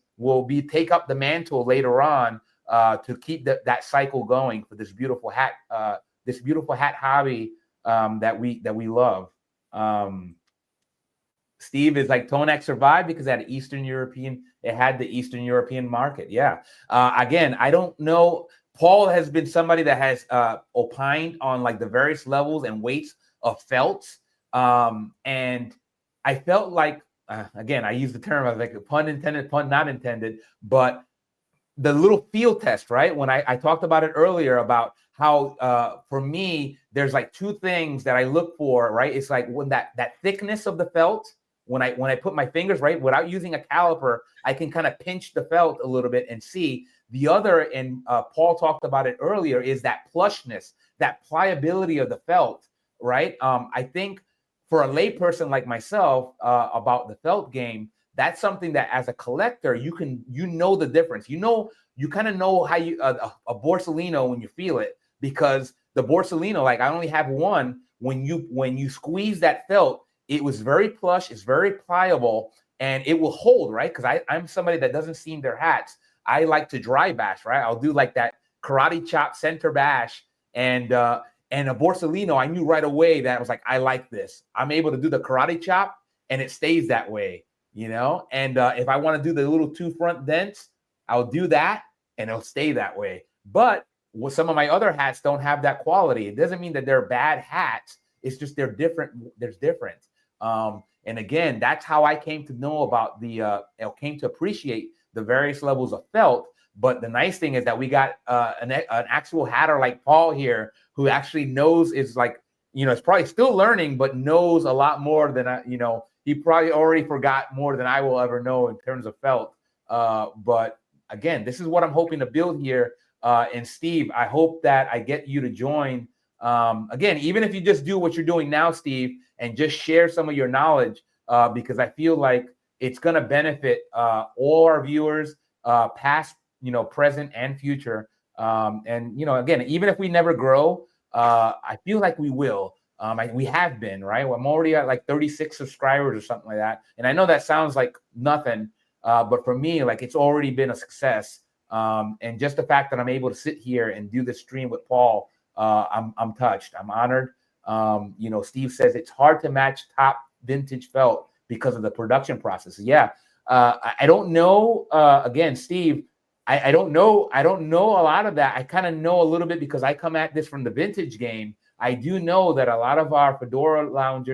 take up the mantle later on to keep that cycle going for this beautiful hat hobby that we love. Steve is like, Tonak survived because it had the Eastern European market. Yeah. Again, I don't know. Paul has been somebody that has opined on like the various levels and weights of felts. And I felt like, again, I use the term, I was like, pun intended, pun not intended, but the little field test, right? When I talked about it earlier about how for me, there's like two things that I look for, right? It's like when that thickness of the felt, when I put my fingers, right, without using a caliper, I can kind of pinch the felt a little bit and see. The other, and Paul talked about it earlier, is that plushness, that pliability of the felt, right? I think for a layperson like myself about the felt game, that's something that as a collector, you know the difference. You kind of know how a Borsellino when you feel it, because the Borsellino, like I only have one, when you squeeze that felt, it was very plush, it's very pliable, and it will hold, right? Because I'm somebody that doesn't seam their hats. I like to dry bash, right? I'll do like that karate chop center bash, and a Borsellino, I knew right away that I was like, I like this. I'm able to do the karate chop, and it stays that way, you know? And if I want to do the little two front dents, I'll do that, and it'll stay that way. But some of my other hats don't have that quality. It doesn't mean that they're bad hats. It's just they're different. There's difference. And again, that's how I came to know about came to appreciate the various levels of felt. But the nice thing is that we got an actual hatter like Paul here, who actually knows, is like, you know, is probably still learning, but knows a lot more than he probably already forgot more than I will ever know in terms of felt. But again, this is what I'm hoping to build here. And Steve, I hope that I get you to join Again, even if you just do what you're doing now, Steve, and just share some of your knowledge, because I feel like it's going to benefit all our viewers, past, present and future. And, again, even if we never grow, I feel like we will. We have been, right? Well, I'm already at like 36 subscribers or something like that. And I know that sounds like nothing, but for me, like, it's already been a success. And just the fact that I'm able to sit here and do this stream with Paul, I'm touched. I'm honored. Steve says it's hard to match top vintage felt because of the production process. Yeah. I don't know. Again, Steve, I don't know. I don't know a lot of that. I kind of know a little bit because I come at this from the vintage game. I do know that a lot of our Fedora Lounge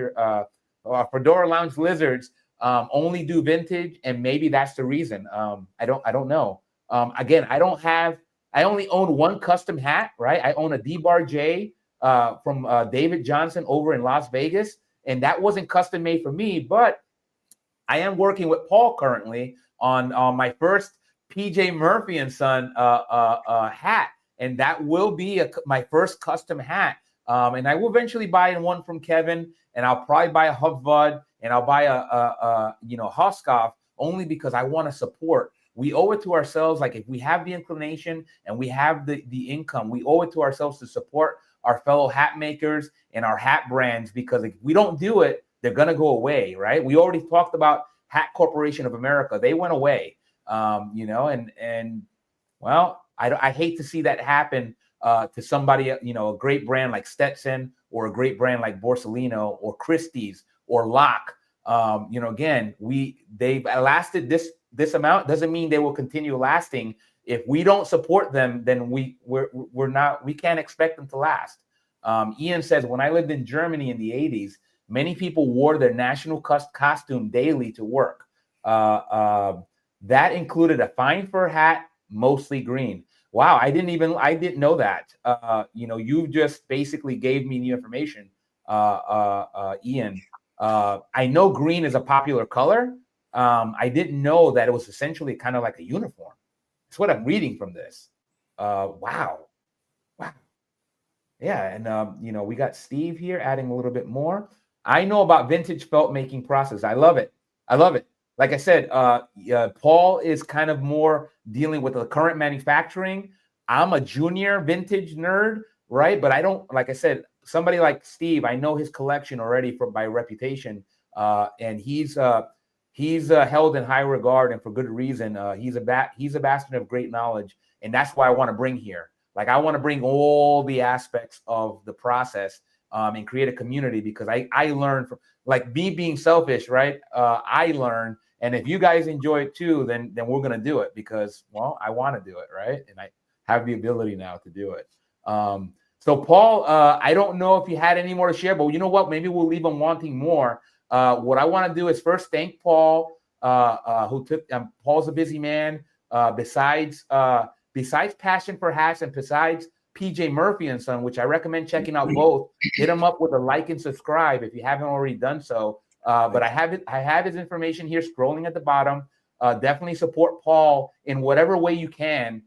lizards only do vintage, and maybe that's the reason. I don't know. Again, I only own one custom hat, right? I own a D-Bar J from David Johnson over in Las Vegas, and that wasn't custom made for me, but I am working with Paul currently on my first PJ Murphy and Son hat, and that will be my first custom hat. And I will eventually buy one from Kevin, and I'll probably buy a Huffbud, and I'll buy a Hoskoff, only because I want to support. We owe it to ourselves. Like, if we have the inclination and we have the income, we owe it to ourselves to support our fellow hat makers and our hat brands, because if we don't do it, they're going to go away, right? We already talked about Hat Corporation of America. They went away, and well, I hate to see that happen to somebody, a great brand like Stetson, or a great brand like Borsalino or Christie's or Locke. Again, they've lasted this amount, doesn't mean they will continue lasting. If we don't support them, then we can't expect them to last. Ian says, when I lived in Germany in the 80s, many people wore their national costume daily to work. That included a fine fur hat, mostly green. Wow, I didn't know that. You just basically gave me the information, Ian. I know green is a popular color. I didn't know that it was essentially kind of like a uniform. That's what I'm reading from this. Wow. Yeah, and we got Steve here adding a little bit more. I know about vintage felt making process. I love it. Like I said, Paul is kind of more dealing with the current manufacturing. I'm a junior vintage nerd, right? But I don't, like I said, somebody like Steve, I know his collection already by reputation, and he's held in high regard, and for good reason. He's a bastard of great knowledge, and that's why I want to bring here. Like, I want to bring all the aspects of the process, and create a community, because I learn from, like, me being selfish, right? I learn, and if you guys enjoy it too, then we're gonna do it, because, well, I want to do it, right? And I have the ability now to do it. So Paul, I don't know if you had any more to share, but you know what? Maybe we'll leave them wanting more. What I want to do is first thank Paul, who took. Paul's a busy man. Besides Passion for Hats, and besides PJ Murphy and Son, which I recommend checking out both. Hit him up with a like and subscribe if you haven't already done so. But I have his information here scrolling at the bottom. Definitely support Paul in whatever way you can.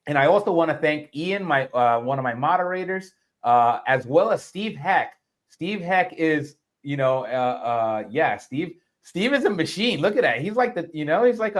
And I also want to thank Ian, one of my moderators, as well as Steve Heck. Steve Heck is, Steve is a machine. Look at that. He's like he's like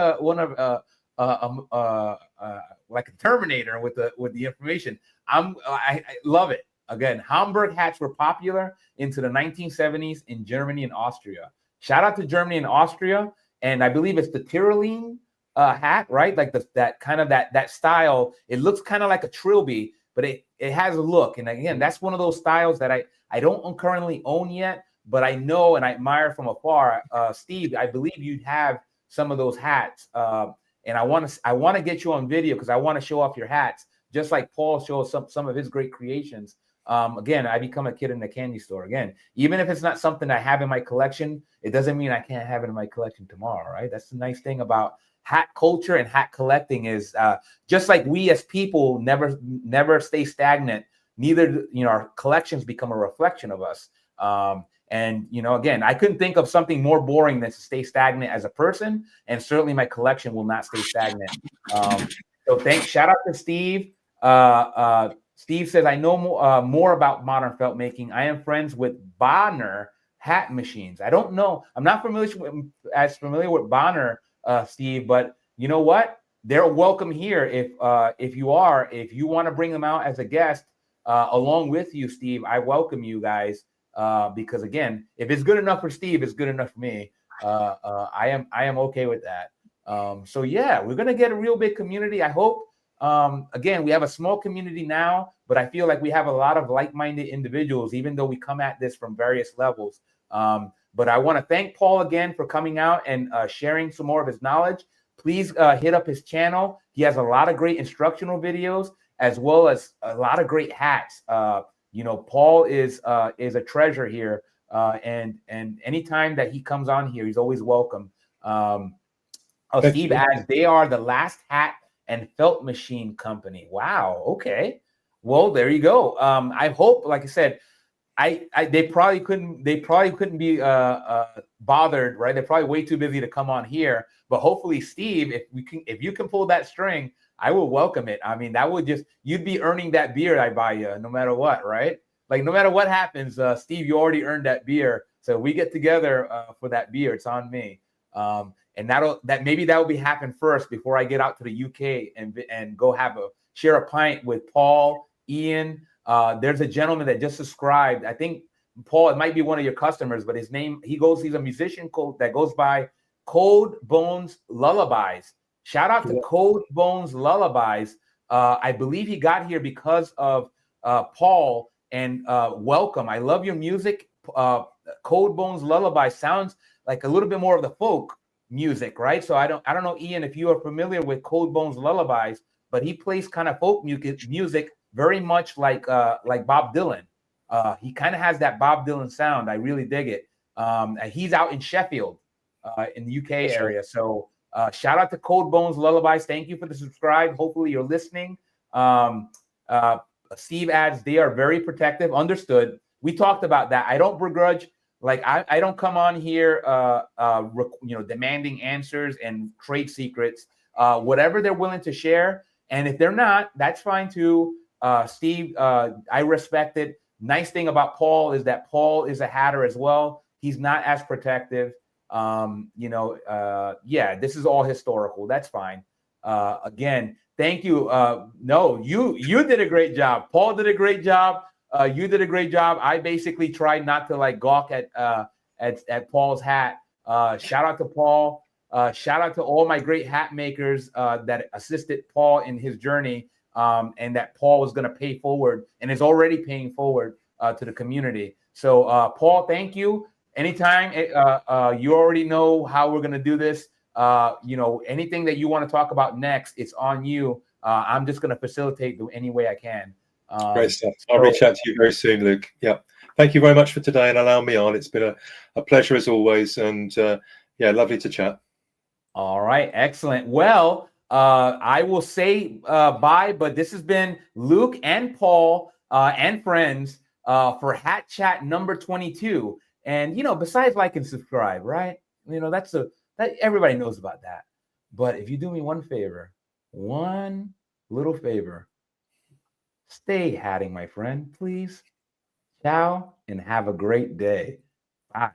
like a Terminator with the information. I love it. Again, Hamburg hats were popular into the 1970s in Germany and Austria. Shout out to Germany and Austria. And I believe it's the Tyrolean hat, right? Like that style. It looks kind of like a trilby, but it has a look. And again, that's one of those styles that I don't currently own yet, but I know and I admire from afar. Steve, I believe you'd have some of those hats. And I want to get you on video, because I want to show off your hats, just like Paul shows some of his great creations. Again, I become a kid in a candy store. Again, even if it's not something I have in my collection, it doesn't mean I can't have it in my collection tomorrow, right? That's the nice thing about hat culture and hat collecting is just like we as people never stay stagnant. Neither, our collections become a reflection of us. And, again, I couldn't think of something more boring than to stay stagnant as a person. And certainly my collection will not stay stagnant. So shout out to Steve. Steve says, I know more about modern felt making. I am friends with Bonner hat machines. I don't know. I'm not as familiar with Bonner, Steve, but you know what? They're welcome here if you want to bring them out as a guest along with you, Steve. I welcome you guys because again, if it's good enough for Steve, it's good enough for me. I am okay with that. So yeah, we're gonna get a real big community. I hope. Again, we have a small community now, but I feel like we have a lot of like-minded individuals, even though we come at this from various levels. But I want to thank Paul again for coming out and sharing some more of his knowledge. Please hit up his channel. He has a lot of great instructional videos as well as a lot of great hats. Paul is a treasure here, and anytime that he comes on here, he's always welcome. Steve adds, they are the last hat and felt machine company. Wow. Okay. Well, there you go. I hope, like I said, they probably couldn't be bothered, right? They're probably way too busy to come on here. But hopefully, Steve, if you can pull that string, I will welcome it. I mean, that would you'd be earning that beer I buy you, no matter what, right? Like no matter what happens, Steve, you already earned that beer. So we get together for that beer. It's on me. And maybe that will be happen first before I get out to the UK and go share a pint with Paul, Ian. There's a gentleman that just subscribed. I think Paul, it might be one of your customers, but his name, he's a musician that goes by Cold Bones Lullabies. Shout out to Cold Bones Lullabies. I believe he got here because of Paul, and welcome. I love your music. Cold Bones Lullaby sounds like a little bit more of the folk music, right? So I don't know, Ian, if you are familiar with Cold Bones Lullabies, but he plays kind of folk music very much like Bob Dylan. He kind of has that Bob Dylan sound. I really dig it. And he's out in Sheffield, in the UK area. So shout out to Cold Bones Lullabies. Thank you for the subscribe. Hopefully you're listening. Steve adds, they are very protective. Understood. We talked about that. I don't begrudge. Like I don't come on here, demanding answers and trade secrets. Whatever they're willing to share, and if they're not, that's fine too. Steve, I respect it. Nice thing about Paul is that Paul is a hatter as well. He's not as protective. This is all historical. That's fine. Again, thank you. No, you did a great job. Paul did a great job. You did a great job. I basically tried not to gawk at Paul's hat. Shout out to Paul. Shout out to all my great hat makers that assisted Paul in his journey, and that Paul was going to pay forward and is already paying forward to the community. So, Paul, thank you. Anytime, you already know how we're going to do this. Anything that you want to talk about next, it's on you. I'm just going to facilitate any way I can. Great stuff. I'll reach out to you very soon, Luke. Yeah. Thank you very much for today and allowing me on. It's been a pleasure as always. And lovely to chat. All right. Excellent. Well, I will say bye, but this has been Luke and Paul and friends for Hat Chat number 22. And, besides like and subscribe, right? That everybody knows about that. But if you do me one little favor, stay hatting, my friend, please. Ciao, and have a great day. Bye.